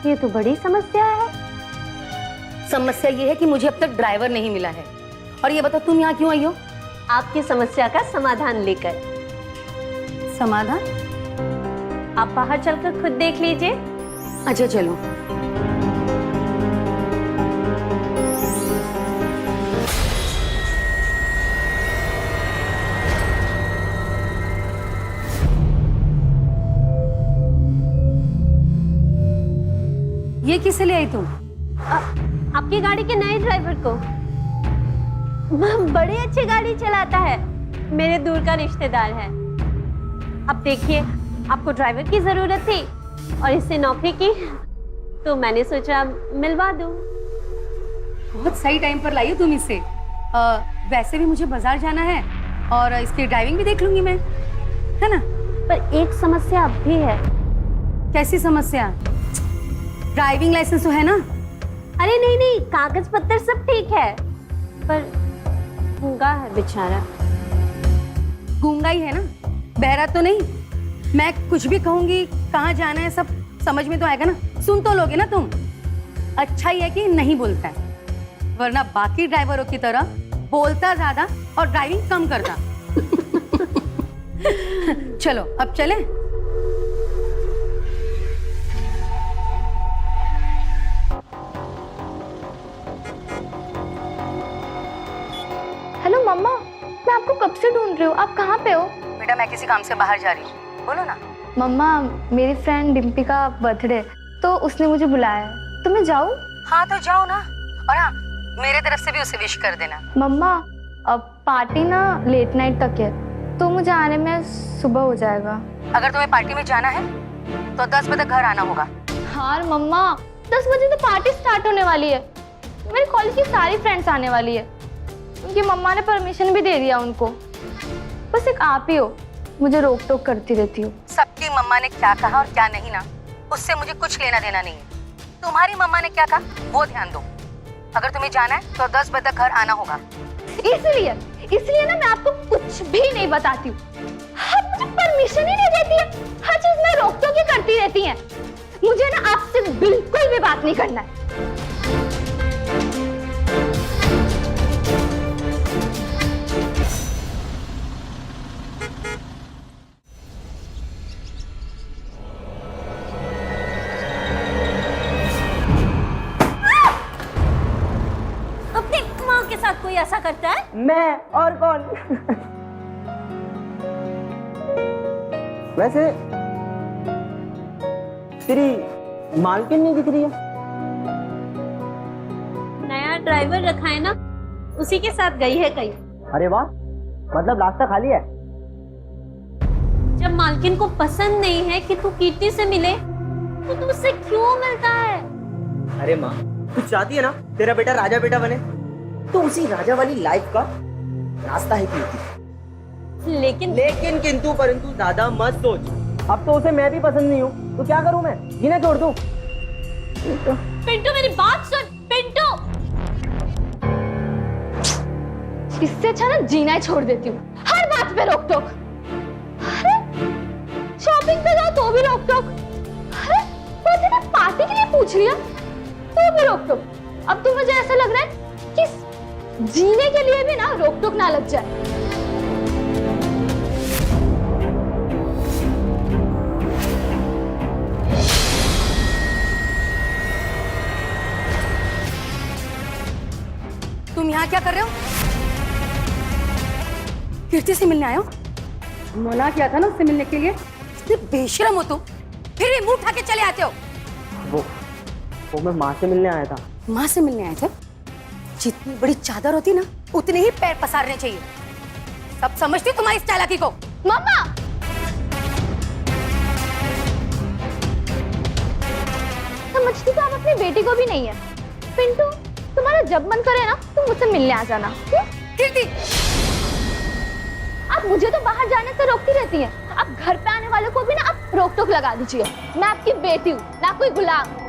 ये तो बड़ी समस्या है। समस्या ये है कि मुझे अब तक ड्राइवर नहीं मिला है। और ये बताओ, तुम यहाँ क्यों आई हो? आपकी समस्या का समाधान लेकर। समाधान? आप बाहर चलकर खुद देख लीजिए। अच्छा चलो। ये किसे ले आई तुम? आपकी गाड़ी के नए ड्राइवर को। बड़ी अच्छी गाड़ी चलाता है, मेरे दूर का रिश्तेदार है। अब देखिए, आपको ड्राइवर की जरूरत थी और इससे नौकरी की, तो मैंने सोचा मिलवा दूं। बहुत सही टाइम पर लाई हो तुम इसे। वैसे भी मुझे बाजार जाना है और इसकी ड्राइविंग भी देख लूंगी मैं, है ना? पर एक समस्या अब भी है। कैसी समस्या? ड्राइविंग लाइसेंस तो है ना? अरे नहीं, कागज पत्तर सब ठीक है, पर गूंगा है बेचारा। गूंगा ही है ना, बहरा तो नहीं। मैं कुछ भी कहूंगी, कहाँ जाना है, सब समझ में तो आएगा ना, सुन तो लोगे ना तुम। अच्छा ही है कि नहीं बोलता है, वरना बाकी ड्राइवरों की तरह बोलता ज्यादा और ड्राइविंग कम करता। चलो अब चले। हेलो मम्मा, मैं आपको कब से ढूंढ रही हूँ, आप कहाँ पे हो? बेटा मैं किसी काम से बाहर जा रही हूँ, बोलो ना। मम्मा, मेरी फ्रेंड डिम्पी का बर्थडे, तो उसने मुझे बुलाया है, तो मैं जाऊँ? हाँ तो जाओ ना, और हाँ मेरे तरफ से भी उसे विश कर देना। मम्मा, अब पार्टी ना लेट नाइट तक है, तो मुझे आने में सुबह हो जाएगा। अगर तुम्हें पार्टी में जाना है तो 10 बजे तक घर आना होगा। हाँ मम्मा, 10 बजे तो पार्टी स्टार्ट होने वाली है। मेरे कॉलेज की सारी फ्रेंड्स आने वाली है, उनकी मम्मा ने परमिशन भी दे दिया उनको। बस एक आप ही हो, मुझे रोक टोक करती रहती हो। सबकी मम्मा ने क्या कहा और क्या नहीं ना, उससे मुझे कुछ लेना देना नहीं है। तुम्हारी मम्मा ने क्या कहा वो ध्यान दो। अगर तुम्हें जाना है तो 10 बजे तक घर आना होगा। इसलिए ना मैं आपको कुछ भी नहीं बताती हूँ। आप मुझे परमिशन ही नहीं देती है, हर चीज में रोक टोक ही करती रहती हैं। मुझे ना आपसे बिल्कुल भी बात नहीं करना है। अपनी माँ के साथ कोई ऐसा करता है? मैं और कौन? वैसे तेरी मालकिन नहीं दिख रही है। नया ड्राइवर रखा है ना, उसी के साथ गई है कहीं। अरे वाह, मतलब रास्ता खाली है। जब मालकिन को पसंद नहीं है कि तू कीर्ति से मिले, तो तू उससे क्यों मिलता है? अरे माँ, तू चाहती है ना तेरा बेटा राजा बेटा बने, तो उसी राजा वाली लाइफ का रास्ता है कीर्ति। लेकिन किंतु परंतु ज्यादा मत सोच। अब तो उसे मैं भी पसंद नहीं हूँ, तो क्या करूँ मैं? जीना छोड़ दूँ? पिंटू मेरी बात सुन, पिंटू। इससे अच्छा ना जीना ही छोड़ देती हूँ। हर बात पे रोक टोक। अरे शॉपिंग पे जाओ तो भी रोक टोक। अरे बस इन्हें पार्टी के लिए पूछ लिया तो भी रोक टोक। अब तो मुझे ऐसा लग रहा है कि जीने के लिए भी ना रोक टोक ना लग जाए। तुम यहाँ क्या कर रहे हो? कीर्ति से मिलने आए हो? मना किया था ना उससे मिलने के लिए। इतने बेशरम हो तुम, फिर भी मुंह उठा के चले आते हो। वो मैं माँ से मिलने आया था। माँ से मिलने आए थे? जितनी बड़ी चादर होती ना, उतने ही पैर पसारने चाहिए। सब समझती हो तुम्हारी इस चालाकी को? मम्मा, समझती तो आप अपनी बेटी को भी नहीं है। पिंटू, तुम्हारा जब मन करे ना तुम मुझसे मिलने आ जाना। कीर्ति, आप मुझे तो बाहर जाने से रोकती रहती हैं। अब घर पे आने वालों को भी ना आप रोक टोक लगा दीजिए। मैं आपकी बेटी हूँ, ना कोई गुलाम।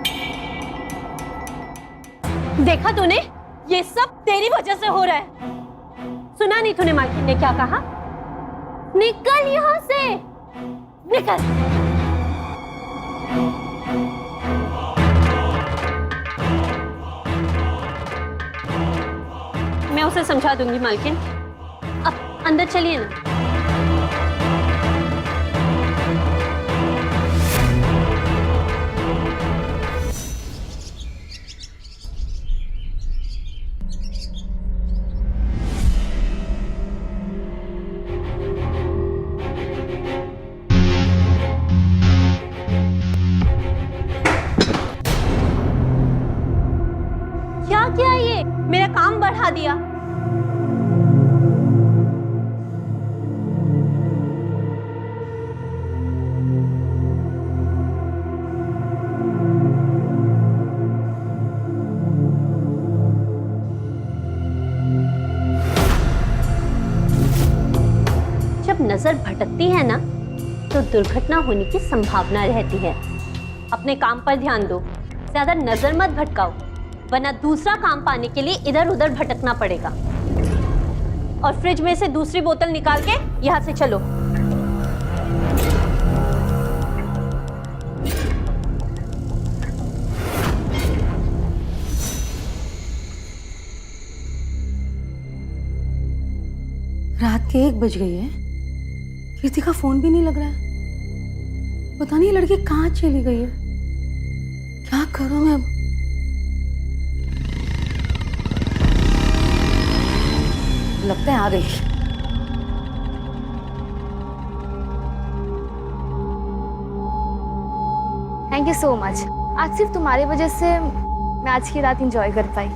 देखा तूने, ये सब तेरी वजह से हो रहा है। सुना नहीं तूने मालकिन ने क्या कहा? निकल यहाँ से, निकल। मैं उसे समझा दूंगी मालकिन। अब अंदर चलिए ना। क्या किया ये? मेरा काम बढ़ा दिया। जब नजर भटकती है ना, तो दुर्घटना होने की संभावना रहती है। अपने काम पर ध्यान दो, ज्यादा नजर मत भटकाओ, वरना दूसरा काम पाने के लिए इधर उधर भटकना पड़ेगा। और फ्रिज में से दूसरी बोतल निकाल के यहाँ से चलो। रात के 1 बज गई है, कीर्ति का फोन भी नहीं लग रहा है। पता नहीं ये लड़की कहाँ चली गई है। क्या करूं मैं अब? लगता है आ गई। Thank you so much. आज सिर्फ तुम्हारी वजह से मैं आज की रात एंजॉय कर पाई।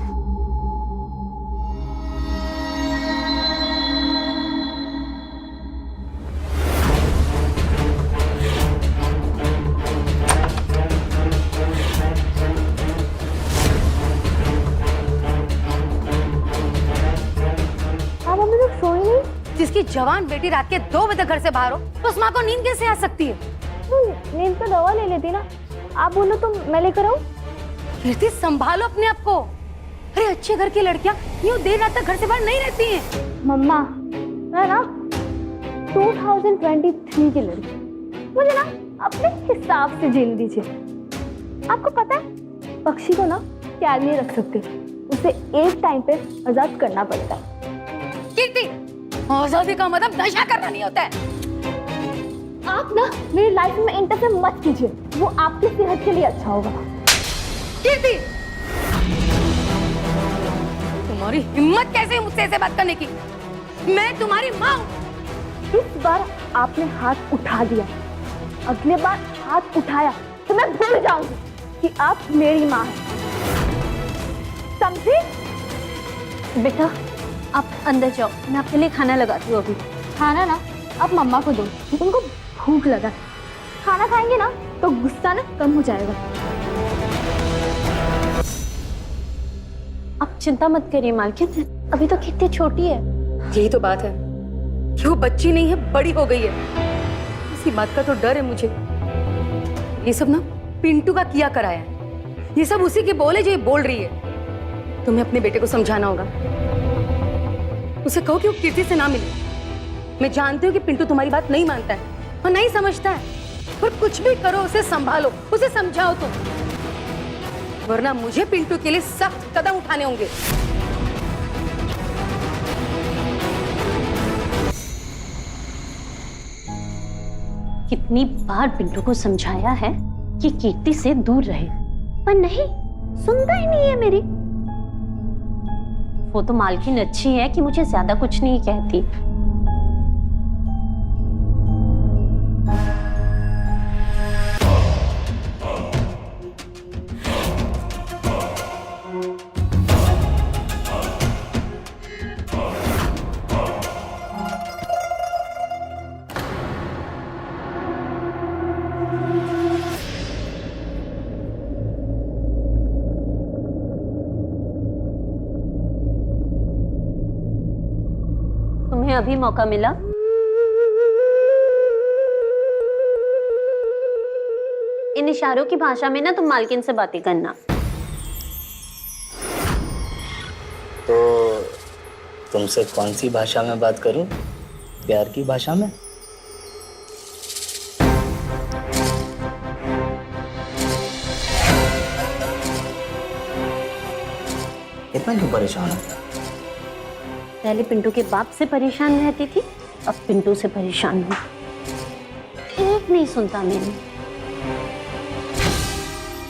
आप अभी तक सोई नहीं? जिसकी जवान बेटी रात के 2 बजे घर से बाहर हो, तो उस माँ को नींद कैसे आ सकती है? नींद तो दवा ले लेती ना। आप बोलो तो मैं लेकर आऊं? कीर्ति, संभालो अपने आप को। अरे अच्छे घर की लड़कियां यूं देर रात तक घर से बाहर नहीं रहती हैं। मम्मा, मैं ना 2023 की लड़की, मुझे ना अपने हिसाब से जीने दीजिए। आपको पता है पक्षी को ना कैद नहीं रख सकते, उसे एक टाइम पे आजाद करना पड़ता है। कीर्ति, आजादी का मतलब नशा करना नहीं होता है। आप ना मेरी लाइफ में इंटरफेयर मत कीजिए, वो आपकी सेहत के लिए अच्छा होगा। कीर्ति, तुम्हारी हिम्मत कैसे है मुझसे ऐसे बात करने की? मैं तुम्हारी माँ हूँ। इस बार आपने हाथ उठा दिया, अगले बार हाथ उठाया तो मैं भूल जाऊंगी कि आप मेरी माँ हैं, समझे? बेटा आप अंदर जाओ, मैं आपके लिए खाना लगाती हूँ। अभी खाना ना आप मम्मा को दो, उनको भूख लगा। खाना खाएंगे ना तो गुस्सा ना कम हो जाएगा। आप चिंता मत करिए मालकिन, अभी तो कितनी छोटी है। यही तो बात है कि वो बच्ची नहीं है, बड़ी हो गई है। इसी बात का तो डर है मुझे। ये सब ना पिंटू का किया कराया है, ये सब उसी के बोले जो ये बोल रही है। तुम्हें अपने बेटे को समझाना होगा, उसे कहो कि वो कीर्ति से ना मिले। मैं जानती हूँ कि पिंटू तुम्हारी बात नहीं मानता है और नहीं समझता है, पर कुछ भी करो उसे संभालो, उसे समझाओ तुम, वरना मुझे पिंटू के लिए सख्त कदम उठाने होंगे। कितनी बार पिंटू को समझाया है कि कीर्ति से दूर रहे, पर नहीं सुनता ही नहीं है मेरी। वो तो मालकिन अच्छी है कि मुझे ज्यादा कुछ नहीं कहती। तुम्हें अभी मौका मिला, इन इशारों की भाषा में ना तुम मालकिन से बातें करना। तो तुमसे कौन सी भाषा में बात करूं? प्यार की भाषा में? इतना क्यों परेशान हो? पहले पिंटू के बाप से परेशान रहती थी, अब पिंटू से परेशान हूँ। एक नहीं सुनता मेरी।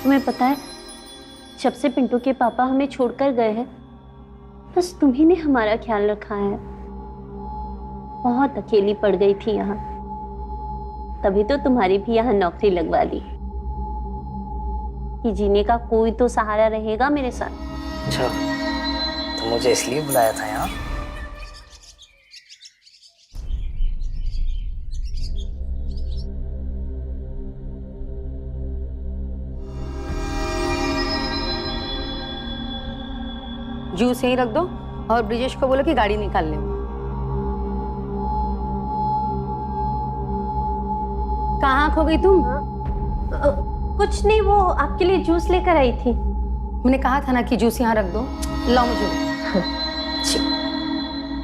तुम्हें पता है जब से पिंटू के पापा हमें छोड़कर गए हैं, बस तुम्ही ने हमारा ख्याल रखा है। बहुत अकेली पड़ गई थी यहाँ, तभी तो तुम्हारी भी यहाँ नौकरी लगवा दी कि जीने का कोई तो सहारा रहेगा मेरे साथ। अच्छा, तो मुझे इसलिए बुलाया था यहाँ? जूस यहीं रख दो और ब्रिजेश को बोलो कि गाड़ी निकाल ले। कहाँ खो गई तुम? कुछ नहीं, वो आपके लिए जूस लेकर आई थी। मैंने कहा था ना कि जूस यहाँ रख दो। लाओ मुझे।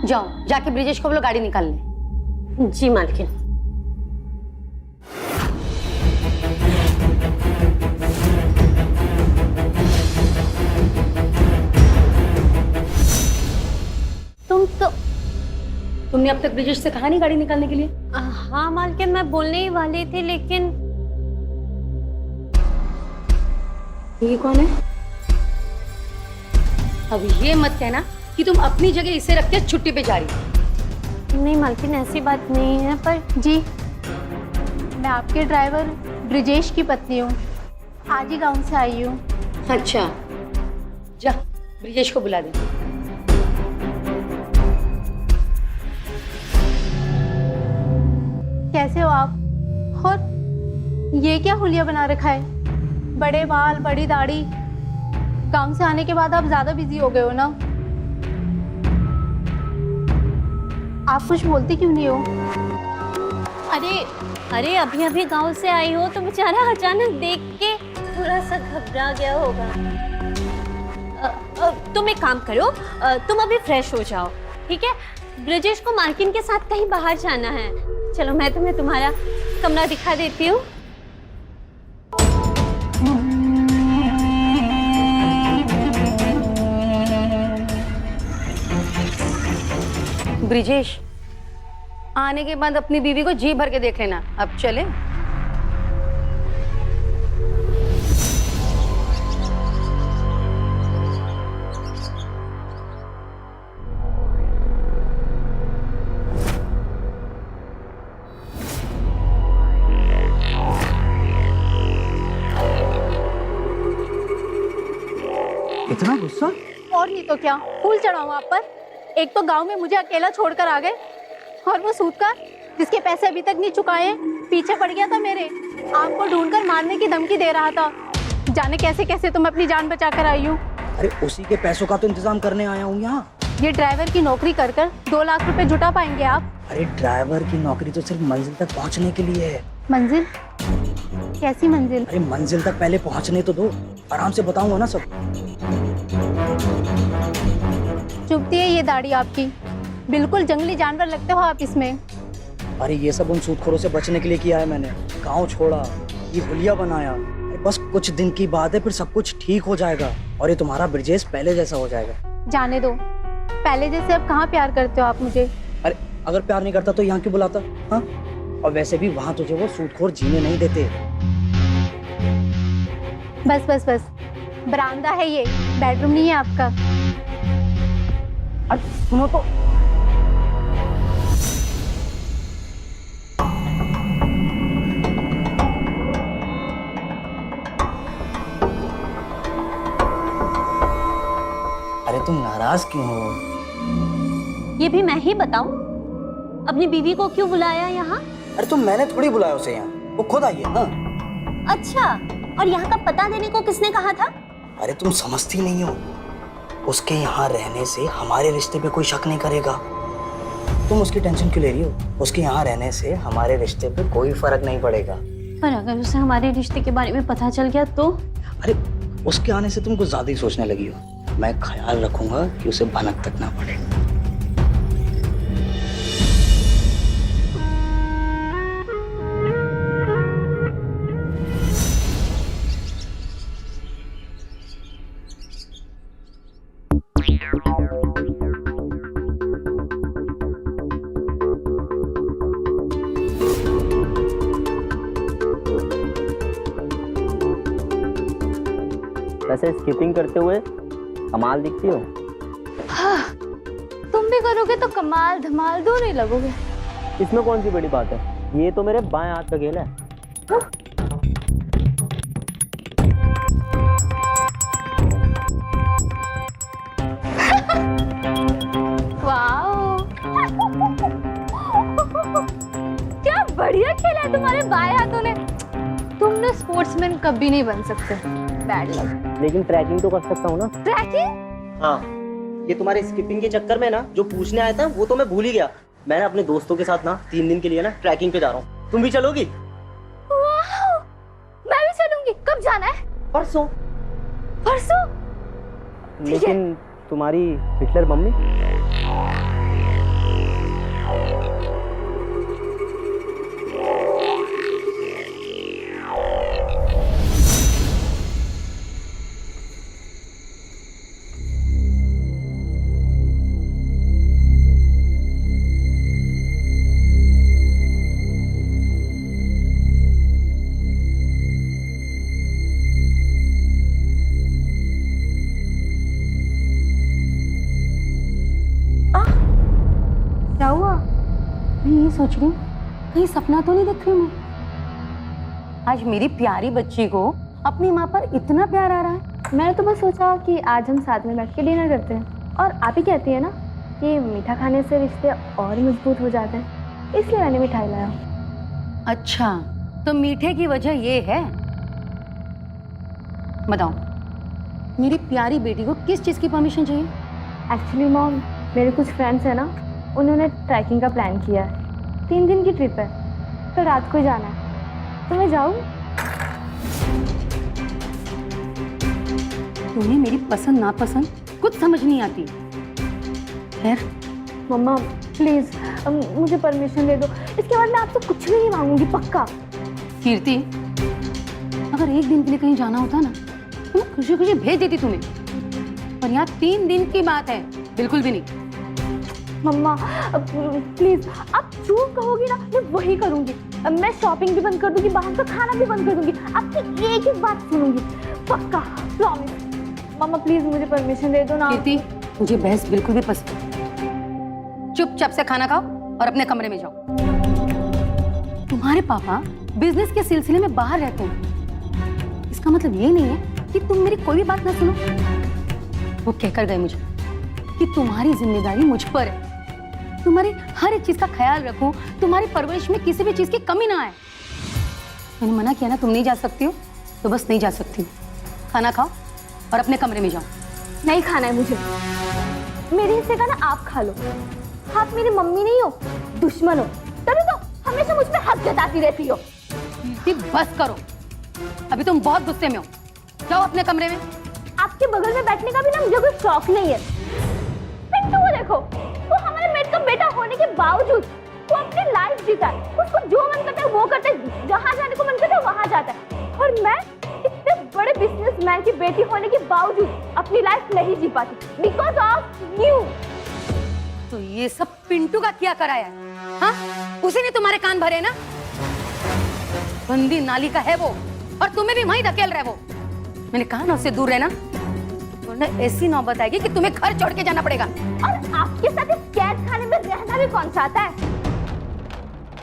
जाओ, जाके ब्रिजेश को बोलो गाड़ी निकाल ले। जी मालकिन। तुमने अब तक ब्रिजेश से कहा नहीं गाड़ी निकालने के लिए? हाँ मालकिन, मैं बोलने ही वाली थी, लेकिन ये कौन है? अब ये मत कहना कि तुम अपनी जगह इसे रख के छुट्टी पे जा रही। नहीं मालकिन, ऐसी बात नहीं है। पर जी, मैं आपके ड्राइवर ब्रिजेश की पत्नी हूँ, आज ही गाँव से आई हूँ। अच्छा, जा ब्रिजेश को बुला दे। कैसे हो आप? और ये क्या हुलिया बना रखा है? बड़े बाल, बड़ी दाढ़ी। काम से आने के बाद आप ज्यादा बिजी हो गए हो ना? आप कुछ बोलती क्यों नहीं हो? अरे अभी अभी गांव से आई हो तो बेचारा अचानक देख के थोड़ा सा घबरा गया होगा। तुम एक काम करो, तुम अभी फ्रेश हो जाओ, ठीक है? ब्रजेश को मार्किन के साथ कहीं बाहर जाना है। चलो मैं तुम्हें तुम्हारा कमरा दिखा देती हूँ। ब्रिजेश, आने के बाद अपनी बीवी को जी भर के देख लेना। अब चले। इतना गुस्सा? और नहीं तो क्या, फूल चढ़ाऊं आप पर। एक तो गांव में मुझे अकेला छोड़कर आ गए, और वो सूदकर जिसके पैसे अभी तक नहीं चुकाए हैं, पीछे पड़ गया था मेरे। आपको ढूंढकर मारने की धमकी दे रहा था। जाने कैसे कैसे तुम अपनी जान बचा कर आई हूँ। अरे उसी के पैसों का तो इंतजाम करने आया हूँ यहाँ। ये ड्राइवर की नौकरी कर 2 लाख रुपए जुटा पाएंगे आप? अरे ड्राइवर की नौकरी तो सिर्फ मंजिल तक पहुँचने के लिए है। मंजिल? कैसी मंजिल? अरे मंजिल तक पहले पहुँचने तो दो, आराम से बताऊंगा ना सब। चुभती है ये दाढ़ी आपकी, बिल्कुल जंगली जानवर लगते हो आप इसमें। अरे ये सब उन सूदखोरों से बचने के लिए किया है मैंने। गांव छोड़ा, ये हुलिया बनाया। अरे बस कुछ दिन की बात है, फिर सब कुछ ठीक हो जाएगा और ये तुम्हारा ब्रिजेश पहले जैसा हो जाएगा। जाने दो, पहले जैसे अब कहाँ प्यार करते हो आप मुझे? अरे अगर प्यार नहीं करता तो यहाँ क्यों बुलाता? हाँ, और वैसे भी वहाँ तुझे वो सूदखोर जीने नहीं देते। बस बस बस, बरामदा है ये, बेडरूम नहीं है आपका। अरे सुनो तो। अरे तुम नाराज क्यों हो? ये भी मैं ही बताऊं? अपनी बीवी को क्यों बुलाया यहाँ? अरे तुम, मैंने थोड़ी बुलाया उसे यहाँ, वो खुद आई है ना। अच्छा, और यहाँ का पता देने को किसने कहा था? अरे तुम समझती नहीं हो, उसके यहाँ रहने से हमारे रिश्ते पे कोई शक नहीं करेगा। तुम उसकी टेंशन क्यों ले रही हो? उसके यहाँ रहने से हमारे रिश्ते पे कोई फर्क नहीं पड़ेगा। पर अगर उसे हमारे रिश्ते के बारे में पता चल गया तो? अरे उसके आने से तुम कुछ ज्यादा ही सोचने लगी हो। मैं ख्याल रखूंगा कि उसे भनक तक ना पड़े। वैसे स्किपिंग करते हुए कमाल दिखती हो। हाँ, तुम भी करोगे तो कमाल धमाल दोनों ही लगोगे। इसमें कौन सी बड़ी बात है, ये तो मेरे बाएं हाथ का खेल है। वाओ, क्या बढ़िया खेला है तुम्हारे बाएं हाथों ने। तुम ना स्पोर्ट्समैन कभी नहीं बन सकते, बैड लक। लेकिन ट्रैकिंग तो कर सकता हूँ ना। ट्रैकिंग? हाँ, ये तुम्हारे स्किपिंग के चक्कर में ना जो पूछने आया था वो तो मैं भूल ही गया। मैं अपने दोस्तों के साथ ना 3 दिन के लिए ना ट्रैकिंग पे जा रहा हूँ। तुम भी चलोगी? वाओ, मैं भी चलूंगी। कब जाना है? परसों। परसों? लेकिन तुम्हारी हिटलर मम्मी? क्या हुआ? मैं ये सोच रही हूँ, कहीं सपना तो नहीं देख रही हूँ मैं? आज मेरी प्यारी बच्ची को अपनी माँ पर इतना प्यार आ रहा है। मैंने तो बस सोचा कि आज हम साथ में बैठ के डिनर करते हैं, और आप ही कहती है ना कि मीठा खाने से रिश्ते और मजबूत हो जाते हैं, इसलिए मैंने मिठाई लाया। अच्छा, तो मीठे की वजह ये है? बताओ, मेरी प्यारी बेटी को किस चीज़ की परमिशन चाहिए? एक्चुअली मॉम, मेरे कुछ फ्रेंड्स हैं ना, उन्होंने ट्रैकिंग का प्लान किया है। 3 दिन की ट्रिप है, तो रात को जाना है। तो मैं जाऊँ? तुम्हें मेरी पसंद नापसंद कुछ समझ नहीं आती। खैर, मम्मा प्लीज मुझे परमिशन दे दो, इसके बाद मैं आपसे कुछ भी नहीं मांगूंगी, पक्का। कीर्ति, अगर एक दिन के लिए कहीं जाना होता ना तो मैं खुशी खुशी भेज देती तुम्हें, पर यहाँ 3 दिन की बात है, बिल्कुल भी नहीं। मम्मा प्लीज, आप जो कहोगी ना मैं वही करूंगी। मैं शॉपिंग भी बंद कर दूंगी, बाहर का खाना भी बंद कर दूंगी, आपकी एक एक बात सुनूंगी, पक्का, प्रॉमिस। मम्मा प्लीज मुझे परमिशन दे दो ना। कीर्ति, मुझे बहस बिल्कुल भी पसंद नहीं। चुपचाप से खाना खाओ और अपने कमरे में जाओ। तुम्हारे पापा बिजनेस के सिलसिले में बाहर रहते हैं, इसका मतलब ये नहीं है कि तुम मेरी कोई भी बात ना सुनो। वो कहकर गए मुझे कि तुम्हारी जिम्मेदारी मुझ पर है, तुम्हारी हर एक चीज का ख्याल रखूं, तुम्हारी परवरिश में किसी भी चीज की कमी ना आए। मैंने मना किया ना, तुम नहीं जा सकती हो तो बस नहीं जा सकती। खाना खाओ और अपने कमरे में जाओ। नहीं खाना है मुझे, मेरे हिस्से का ना आप खा लो। आप मेरी मम्मी नहीं हो, दुश्मन हो, तभी तो हमेशा मुझ पे हक जताती रहती हो। कीर्ति, बस करो, अभी तुम बहुत गुस्से में हो। जाओ अपने कमरे में। आपके बगल में बैठने का भी ना मुझे कोई शौक नहीं है। पिंटू को देखो, वो हमारे मेट का बेटा होने के बावजूद वो अपनी लाइफ जीता है, उसको जो मन करता है वो करता है, जहाँ जाने को मन करता है वहाँ जाता है। और मैं इतने बड़े बिजनेसमैन की बेटी होने के बावजूद अपनी लाइफ नहीं जी पाती बिकॉज ऑफ यू। तो ये सब पिंटू का क्या कराया है? हाँ, उसी ने तुम्हारे कान भरे ना। बंदी नाली का है वो, और तुम्हें भी वहीं धकेल रहा है वो। मैंने कहा ना उससे दूर रहना, वरना ऐसी नौबत आएगी कि तुम्हें घर छोड़ के जाना पड़ेगा। और आपके साथ इस कैद खाने में रहना भी कौन चाहता है?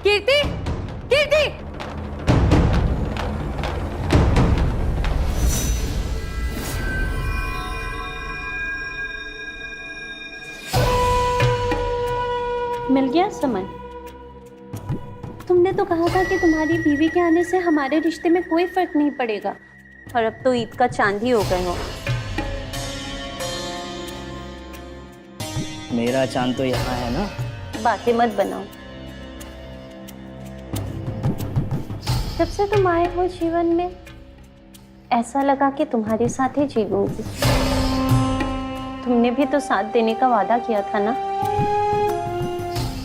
कीर्ति, कीर्ति, मिल गया समझ। तुमने तो कहा था कि तुम्हारी बीवी के आने से हमारे रिश्ते में कोई फर्क नहीं पड़ेगा, और अब तो ईद का चांद ही हो गए हो। मेरा चांद तो यहाँ है ना। बातें मत बनाओ। जब से तुम आए हो जीवन में, ऐसा लगा कि तुम्हारे साथ ही जी लूंगी। तुमने भी तो साथ देने का वादा किया था ना,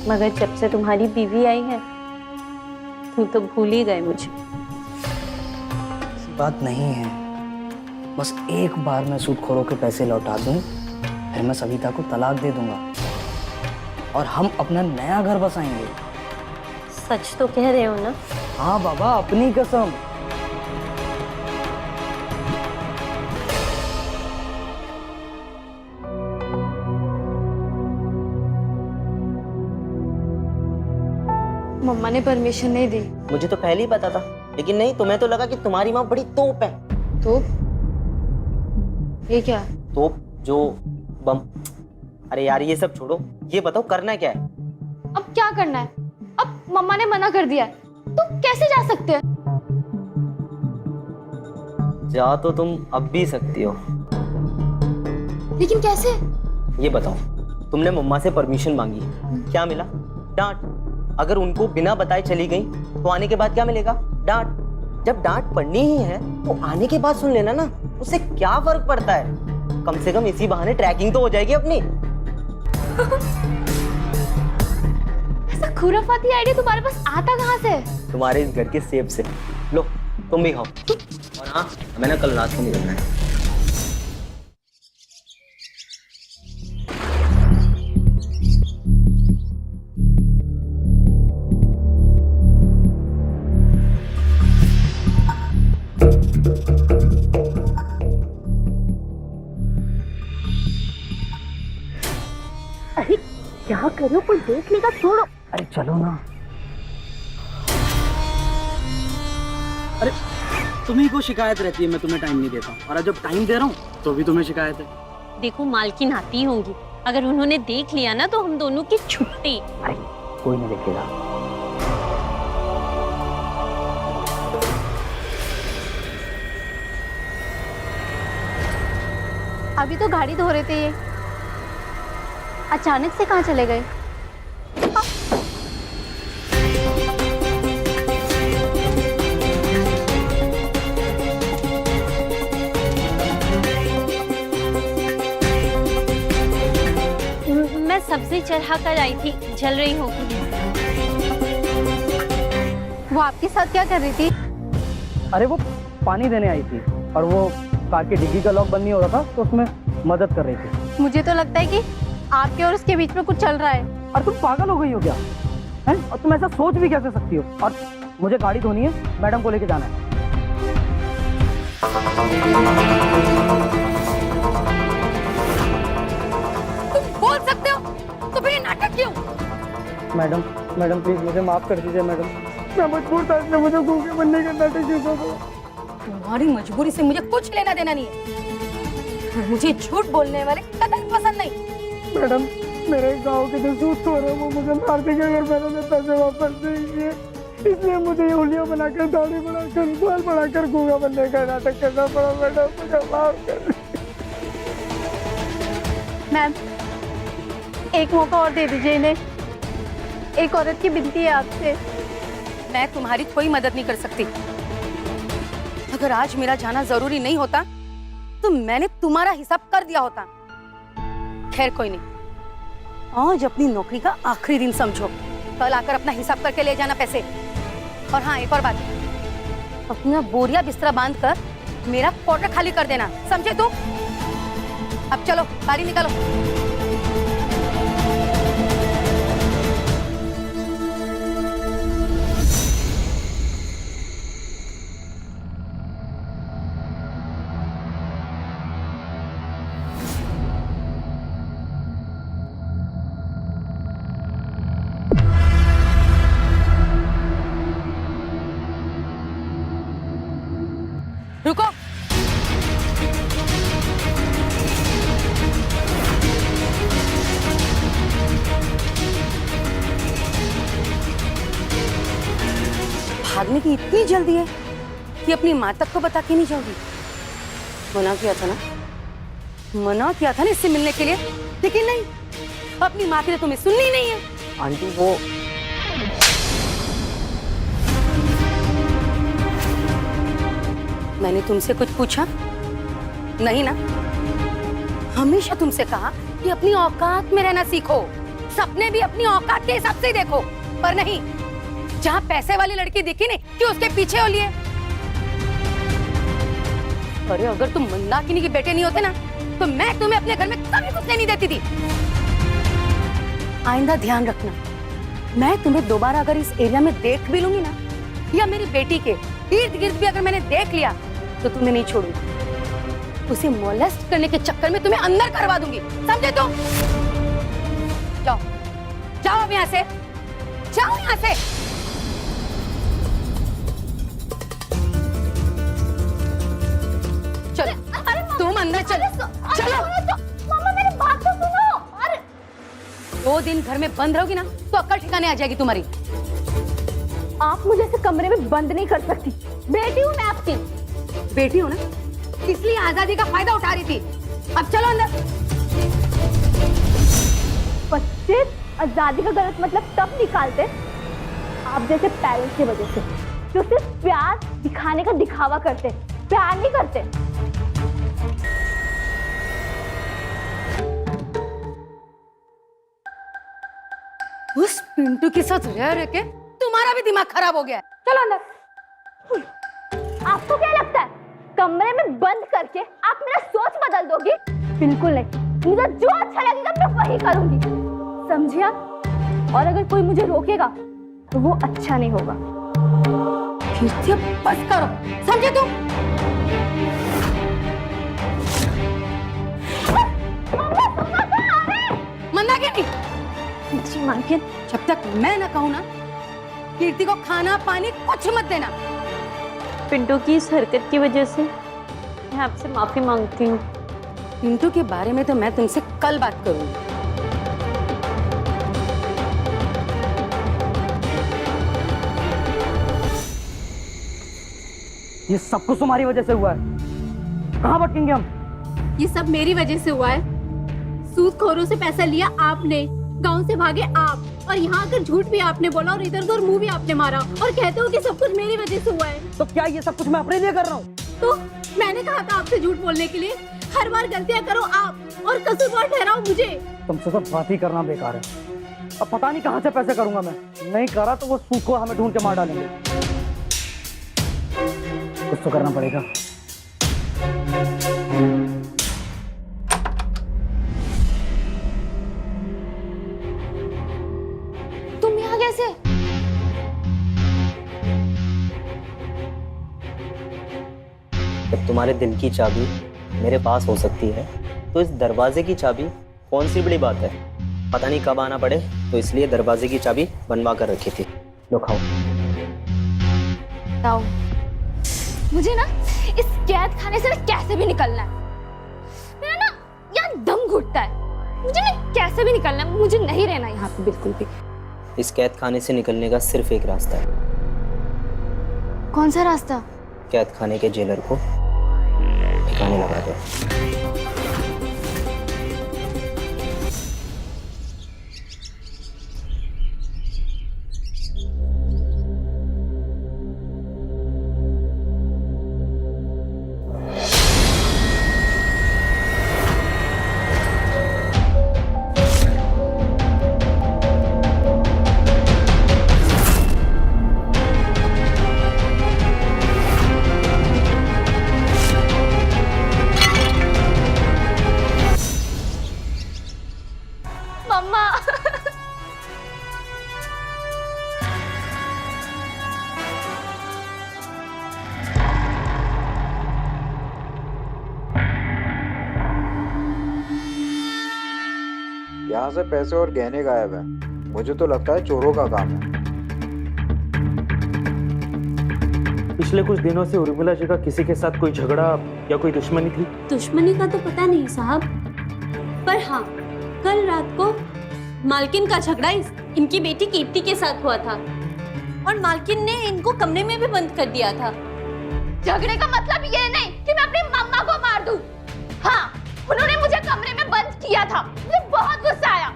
मगर जब से तुम्हारी बीवी आई है तुम तो भूल ही गए मुझे। बात नहीं है, बस एक बार मैं सूदखोरों के पैसे लौटा दूं, फिर मैं सविता को तलाक दे दूंगा और हम अपना नया घर बसाएंगे। सच तो कह रहे हो ना? हाँ बाबा, अपनी कसम। मम्मा ने परमिशन नहीं दी। मुझे तो पहले ही पता था, लेकिन नहीं, तुम्हें तो लगा कि तुम्हारी माँ बड़ी तोप है। तो ये क्या? तोप जो बम। अरे यार ये सब छोड़ो, ये बताओ करना क्या है? अब क्या करना है? अब मम्मा ने मना कर दिया है, तो कैसे जा सकते हैं? जा तो तुम अब भी सकती हो, लेकिन कैसे? ये बताओ, तुमने मम्मा से परमिशन मांगी, क्या मिला? डांट। अगर उनको बिना बताए चली गई तो आने के बाद क्या मिलेगा? डांट। जब डांट पड़नी ही है तो आने के बाद सुन लेना ना, उससे क्या फर्क पड़ता है? कम से कम इसी बहाने ट्रैकिंग तो हो जाएगी अपनी। ऐसा खुराफाती आइडिया तुम्हारे पास आता कहाँ से? तुम्हारे इस घर के सेब से। लो तुम भी खाओ। और हाँ, हमें ना कल रात को निकलना है। अरे क्या करो, कोई देख लेगा, छोड़ो। अरे चलो ना। अरे तुम्ही को शिकायत रहती है मैं तुम्हें टाइम नहीं देता, और जब टाइम दे रहा हूँ तो भी तुम्हें शिकायत है। देखो मालकिन आती होंगी, अगर उन्होंने देख लिया ना तो हम दोनों की छुट्टी। अरे कोई नहीं देखेगा। अभी तो गाड़ी धो रहे थे, ये अचानक से कहाँ चले गए? सब्जी चढ़ा कर आई थी, जल रही होगी। वो आपके साथ क्या कर रही थी? अरे वो पानी देने आई थी और वो कार की डिग्गी का लॉक बंद नहीं हो रहा था तो उसमें मदद कर रही थी। मुझे तो लगता है कि आपके और उसके बीच में कुछ चल रहा है। और तुम पागल हो गई हो क्या हैं? और तुम ऐसा सोच भी कैसे सकती हो? और मुझे गाड़ी धोनी है, मैडम को लेके जाना है। तुम बोल सकते हो तो फिर ये नाटक क्यों? मैडम मैडम प्लीज मुझे माफ कर दीजिए मैडम, मैं मजबूर था इसलिए मुझे गूंगे बनने का नाटक क्यों था? तुम्हारी मजबूरी से मुझे कुछ लेना देना नहीं है। मुझे झूठ बोलने वाले कतई पसंद नहीं। मैडम मेरे गांव के जो सूद हो रहे हैं वो मुझे मार देंगे अगर मैंने उन्हें पैसे वापस देंगे, इसलिए मुझे उंगलियां बनाकर, दाढ़ी बनाकर, बाल बनाकर गूंगा बनने का नाटक करना पड़ा। मैडम मुझे माफ कर। मैम, एक मौका और दे दीजिए इन्हें। एक औरत की विनती है आपसे। मैं तुम्हारी कोई मदद नहीं कर सकती। अगर आज मेरा जाना जरूरी नहीं होता तो मैंने तुम्हारा हिसाब कर दिया होता। खैर कोई नहीं, आज अपनी नौकरी का आखिरी दिन समझो, कल आकर अपना हिसाब करके ले जाना पैसे। और हाँ, एक और बात, अपना बोरिया बिस्तरा बांध कर मेरा क्वार्टर खाली कर देना, समझे तुम? अब चलो गाड़ी निकालो। रुको। भागने की इतनी जल्दी है कि अपनी माँ तक को बता के नहीं जाओगी? मना किया था ना, मना किया था ना इससे मिलने के लिए, लेकिन नहीं, अपनी माँ की तो तुम्हें सुननी नहीं है। आंटी वो मैंने तुमसे कुछ पूछा नहीं ना? हमेशा तुमसे कहा कि अपनी औकात में रहना सीखो, सपने भी अपनी औकात के हिसाब से ही देखो, पर नहीं, जहाँ पैसे वाली लड़की दिखी नहीं कि उसके पीछे हो लिए। अरे अगर तुम मंदाकिनी के बेटे नहीं होते ना तो मैं तुम्हें अपने घर में कभी घुसने नहीं देती थी। आइंदा ध्यान रखना, मैं तुम्हें दोबारा अगर इस एरिया में देख भी लूंगी ना, या मेरी बेटी के इर्द गिर्द भी अगर मैंने देख लिया तो तुम्हें नहीं छोड़ूंगी। उसे मोलेस्ट करने के चक्कर में तुम्हें अंदर करवा दूंगी, समझे तुम? जाओ जाओ अब यहाँ से, जाओ यहाँ से। चलो तुम अंदर चलो, चलो। मम्मा मेरी बात तो सुनो। अरे 2 दिन घर में बंद रहोगी ना तो अक्ल ठिकाने आ जाएगी तुम्हारी। आप मुझे ऐसे कमरे में बंद नहीं कर सकती, बेटी हूँ मैं आपकी। बेटी हो ना, इसलिए आजादी का फायदा उठा रही थी। अब चलो अंदर। बच्चे आजादी का गलत मतलब तब निकालते आप जैसे पेरेंट्स की वजह से, जो सिर्फ प्यार दिखाने का दिखावा करते, प्यार नहीं करते। उस पिंटू के साथ रह रह के तुम्हारा भी दिमाग खराब हो गया है। चलो अंदर। आपको क्या लगता है कमरे में बंद करके आप मेरा सोच बदल दोगी? बिल्कुल नहीं, मुझे जो अच्छा लगेगा मैं वही करूंगी, समझे आप? और अगर कोई मुझे रोकेगा तो वो अच्छा नहीं होगा। फिर बस करो, समझे तुम? मन्ना क्या नहीं? जी मालकिन, जब तक मैं ना कहूँ ना, कीर्ति को खाना पानी कुछ मत देना। पिंटू की इस हरकत की वजह से मैं आपसे माफी मांगती हूँ। पिंटू के बारे में तो मैं तुमसे कल बात करूंगी। ये सब कुछ तुम्हारी वजह से हुआ है। कहाँ भटकेंगे हम? ये सब मेरी वजह से हुआ है। सूदखोरों से पैसा लिया आपने, गांव से भागे आप, और यहाँ आकर झूठ भी आपने बोला और इधर उधर मुंह भी आपने मारा और कहते हो कि सब कुछ मेरी वजह से हुआ है। तो क्या ये सब कुछ मैं अपने लिए कर रहा हूँ? तो मैंने कहा था आपसे झूठ बोलने के लिए। हर बार गलतियां करो आप और कसूरवार ठहराओ मुझे। तुमसे तो बात ही करना बेकार है। अब पता नहीं कहां से पैसे करूंगा मैं। नहीं करा तो वो सूद को हमें ढूंढ के मार डालेंगे। कुछ तो करना पड़ेगा। तुम यहाँ कैसे? जब तुम्हारे दिल की चाबी मेरे पास हो सकती है तो इस दरवाजे की चाबी कौन सी बड़ी बात है। पता नहीं कब आना पड़े, तो इसलिए दरवाजे की चाबी बनवा कर रखी थी। लो खाओ। बताओ मुझे ना इस कैद खाने से ना कैसे भी निकलना है। मेरा ना यहाँ दम घुटता है। मुझे ना कैसे भी निकलना है। मुझे नहीं रहना यहाँ पे बिल्कुल भी। इस कैद खाने से निकलने का सिर्फ एक रास्ता है। कौन सा रास्ता? कैद खाने के जेलर को ठिकाने लगा दो। मम्मा यहाँ से पैसे और गहने गायब हैं। मुझे तो लगता है चोरों का काम है। पिछले कुछ दिनों से उर्मिला जी का किसी के साथ कोई झगड़ा या कोई दुश्मनी थी? दुश्मनी का तो पता नहीं साहब, पर हाँ कल रात को मालकिन का झगड़ा इनकी बेटी कीर्ति के साथ हुआ था और मालकिन ने इनको कमरे में भी बंद कर दिया था। झगड़े का मतलब ये नहीं कि मैं अपनी मम्मा को मार दूं। हाँ, उन्होंने मुझे कमरे में बंद किया था। मुझे बहुत गुस्सा आया।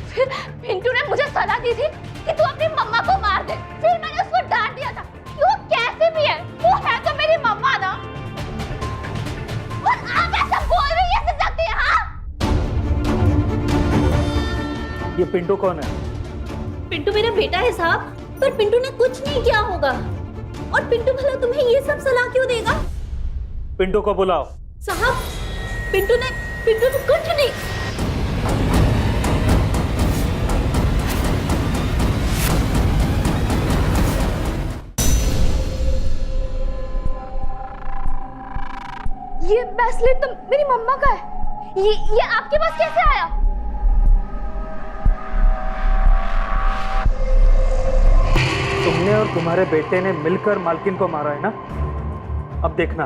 फिर पिंटू ने मुझे सलाह दी थी कि तू अपनी मम्मा को मार दे। फिर मैंने उसको डांट दिया था कि वो कैसे भी है, वो है तो मेरी मम्मा ना। और आगे सब बोल रही है सकती है। हाँ, ये पिंटू कौन है? पिंटू मेरा बेटा है साहब, पर पिंटू ने कुछ नहीं किया होगा। और पिंटू भला तुम्हें ये सब सलाह क्यों देगा? पिंटू को बुलाओ। साहब पिंटू ने कुछ नहीं। ये ब्रेसलेट तो मेरी मम्मा का है। ये आपके पास कैसे आया? तुमने और तुम्हारे बेटे ने मिलकर मालकिन को मारा है ना? अब देखना,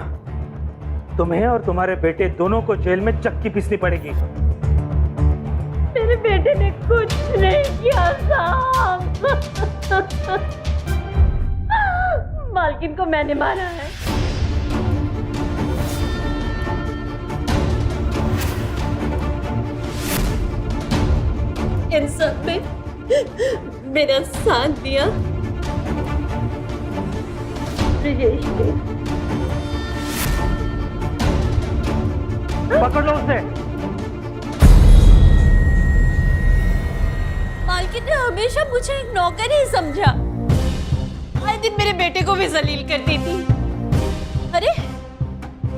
तुम्हें और तुम्हारे बेटे दोनों को जेल में चक्की पीसनी पड़ेगी। मेरे बेटे ने कुछ नहीं किया साहब। मालकिन को मैंने मारा है। इन सब में मेरा साथ दिया ब्रिजेश ने। पकड़ लो उसे। मालकिन ने हमेशा मुझे एक नौकर ही समझा। हर दिन मेरे बेटे को भी जलील करती थी। अरे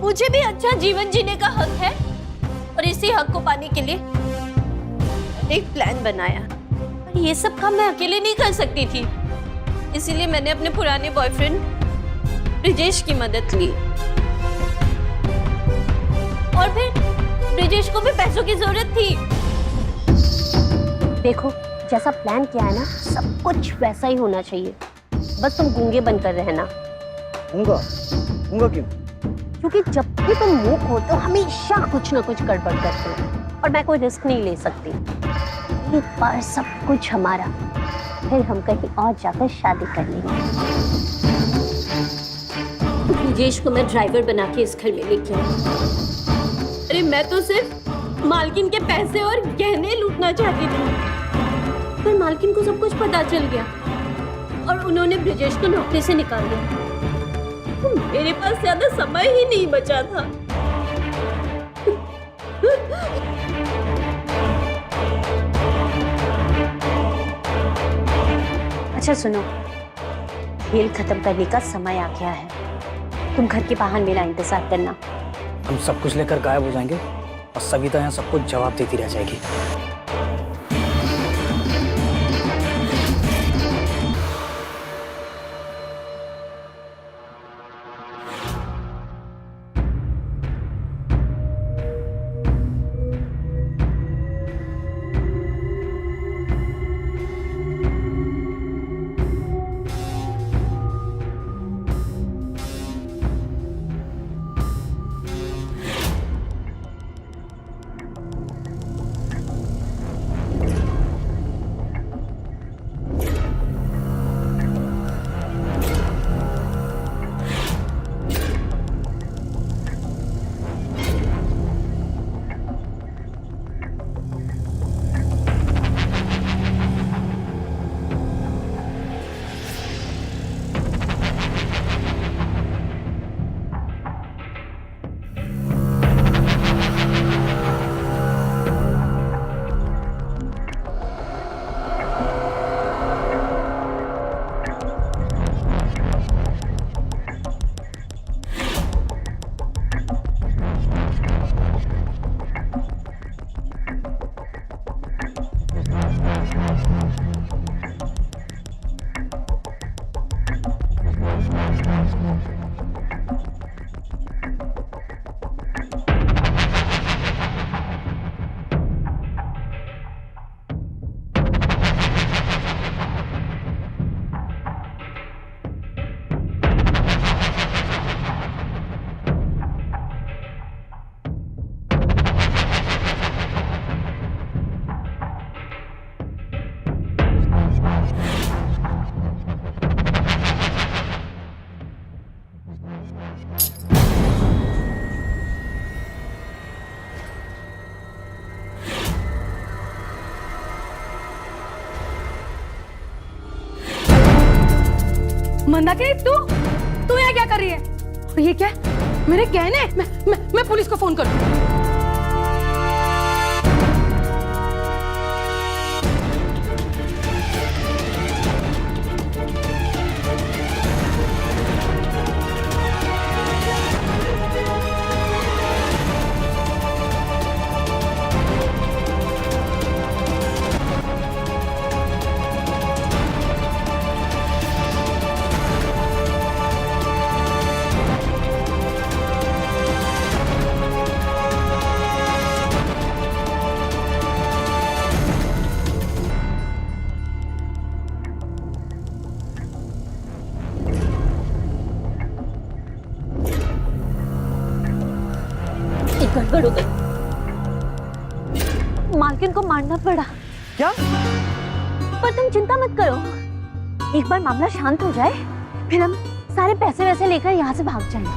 मुझे भी अच्छा जीवन जीने का हक है और इसी हक को पाने के लिए एक प्लान बनाया। और ये सब काम मैं अकेले नहीं कर सकती थी, इसीलिए मैंने अपने पुराने बॉयफ्रेंड ब्रिजेश की मदद ली। और फिर ब्रिजेश को भी पैसों की जरूरत थी। देखो जैसा प्लान किया है ना, सब कुछ वैसा ही होना चाहिए। बस तुम गूंगे बनकर रहना। गूंगा? गूंगा क्यों? क्योंकि जब भी तुम मूक हो तो हमेशा कुछ ना कुछ गड़बड़ करते हो और मैं कोई रिस्क नहीं ले सकती। एक बार सब कुछ हमारा, फिर हम कहीं और जाकर शादी कर लेंगे। ब्रिजेश को मैं ड्राइवर बना के इस घर में लेके आई। अरे मैं तो सिर्फ मालकिन के पैसे और गहने लूटना चाहती थी, पर मालकिन को सब कुछ पता चल गया और उन्होंने ब्रिजेश को नौकरी से निकाल दिया। मेरे पास ज्यादा समय ही नहीं बचा था। अच्छा सुनो, खेल खत्म करने का समय आ गया है। तुम घर के बाहर मेरा इंतजार करना। हम सब कुछ लेकर गायब हो जाएंगे और सविता यहाँ सबको जवाब देती रह जाएगी। मंदाकिनी, तू यहाँ क्या कर रही है? और ये क्या? मेरे गहने? मैं पुलिस को फोन करूँ। गड़बड़ हो गई, मालकिन को मारना पड़ा। क्या? पर तुम चिंता मत करो, एक बार मामला शांत हो जाए फिर हम सारे पैसे वैसे लेकर यहाँ से भाग जाएंगे।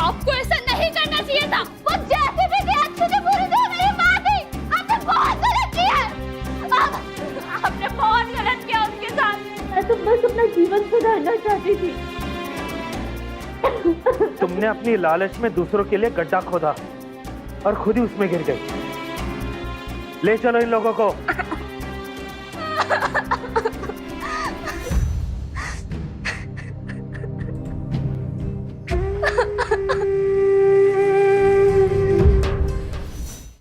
आपको ऐसा नहीं करना चाहिए था। वो जैसे भी थी अच्छे से पूरी तरह मेरी माँ थी। आपने बहुत गलत किया है। आपने बहुत गलत किया उनके साथ। मैं तो बस अपना जीवन सुधारना चाहती थी। तुमने अपनी लालच में दूसरों के लिए गड्ढा खोदा और खुद ही उसमें गिर गई। ले चलो इन लोगों को।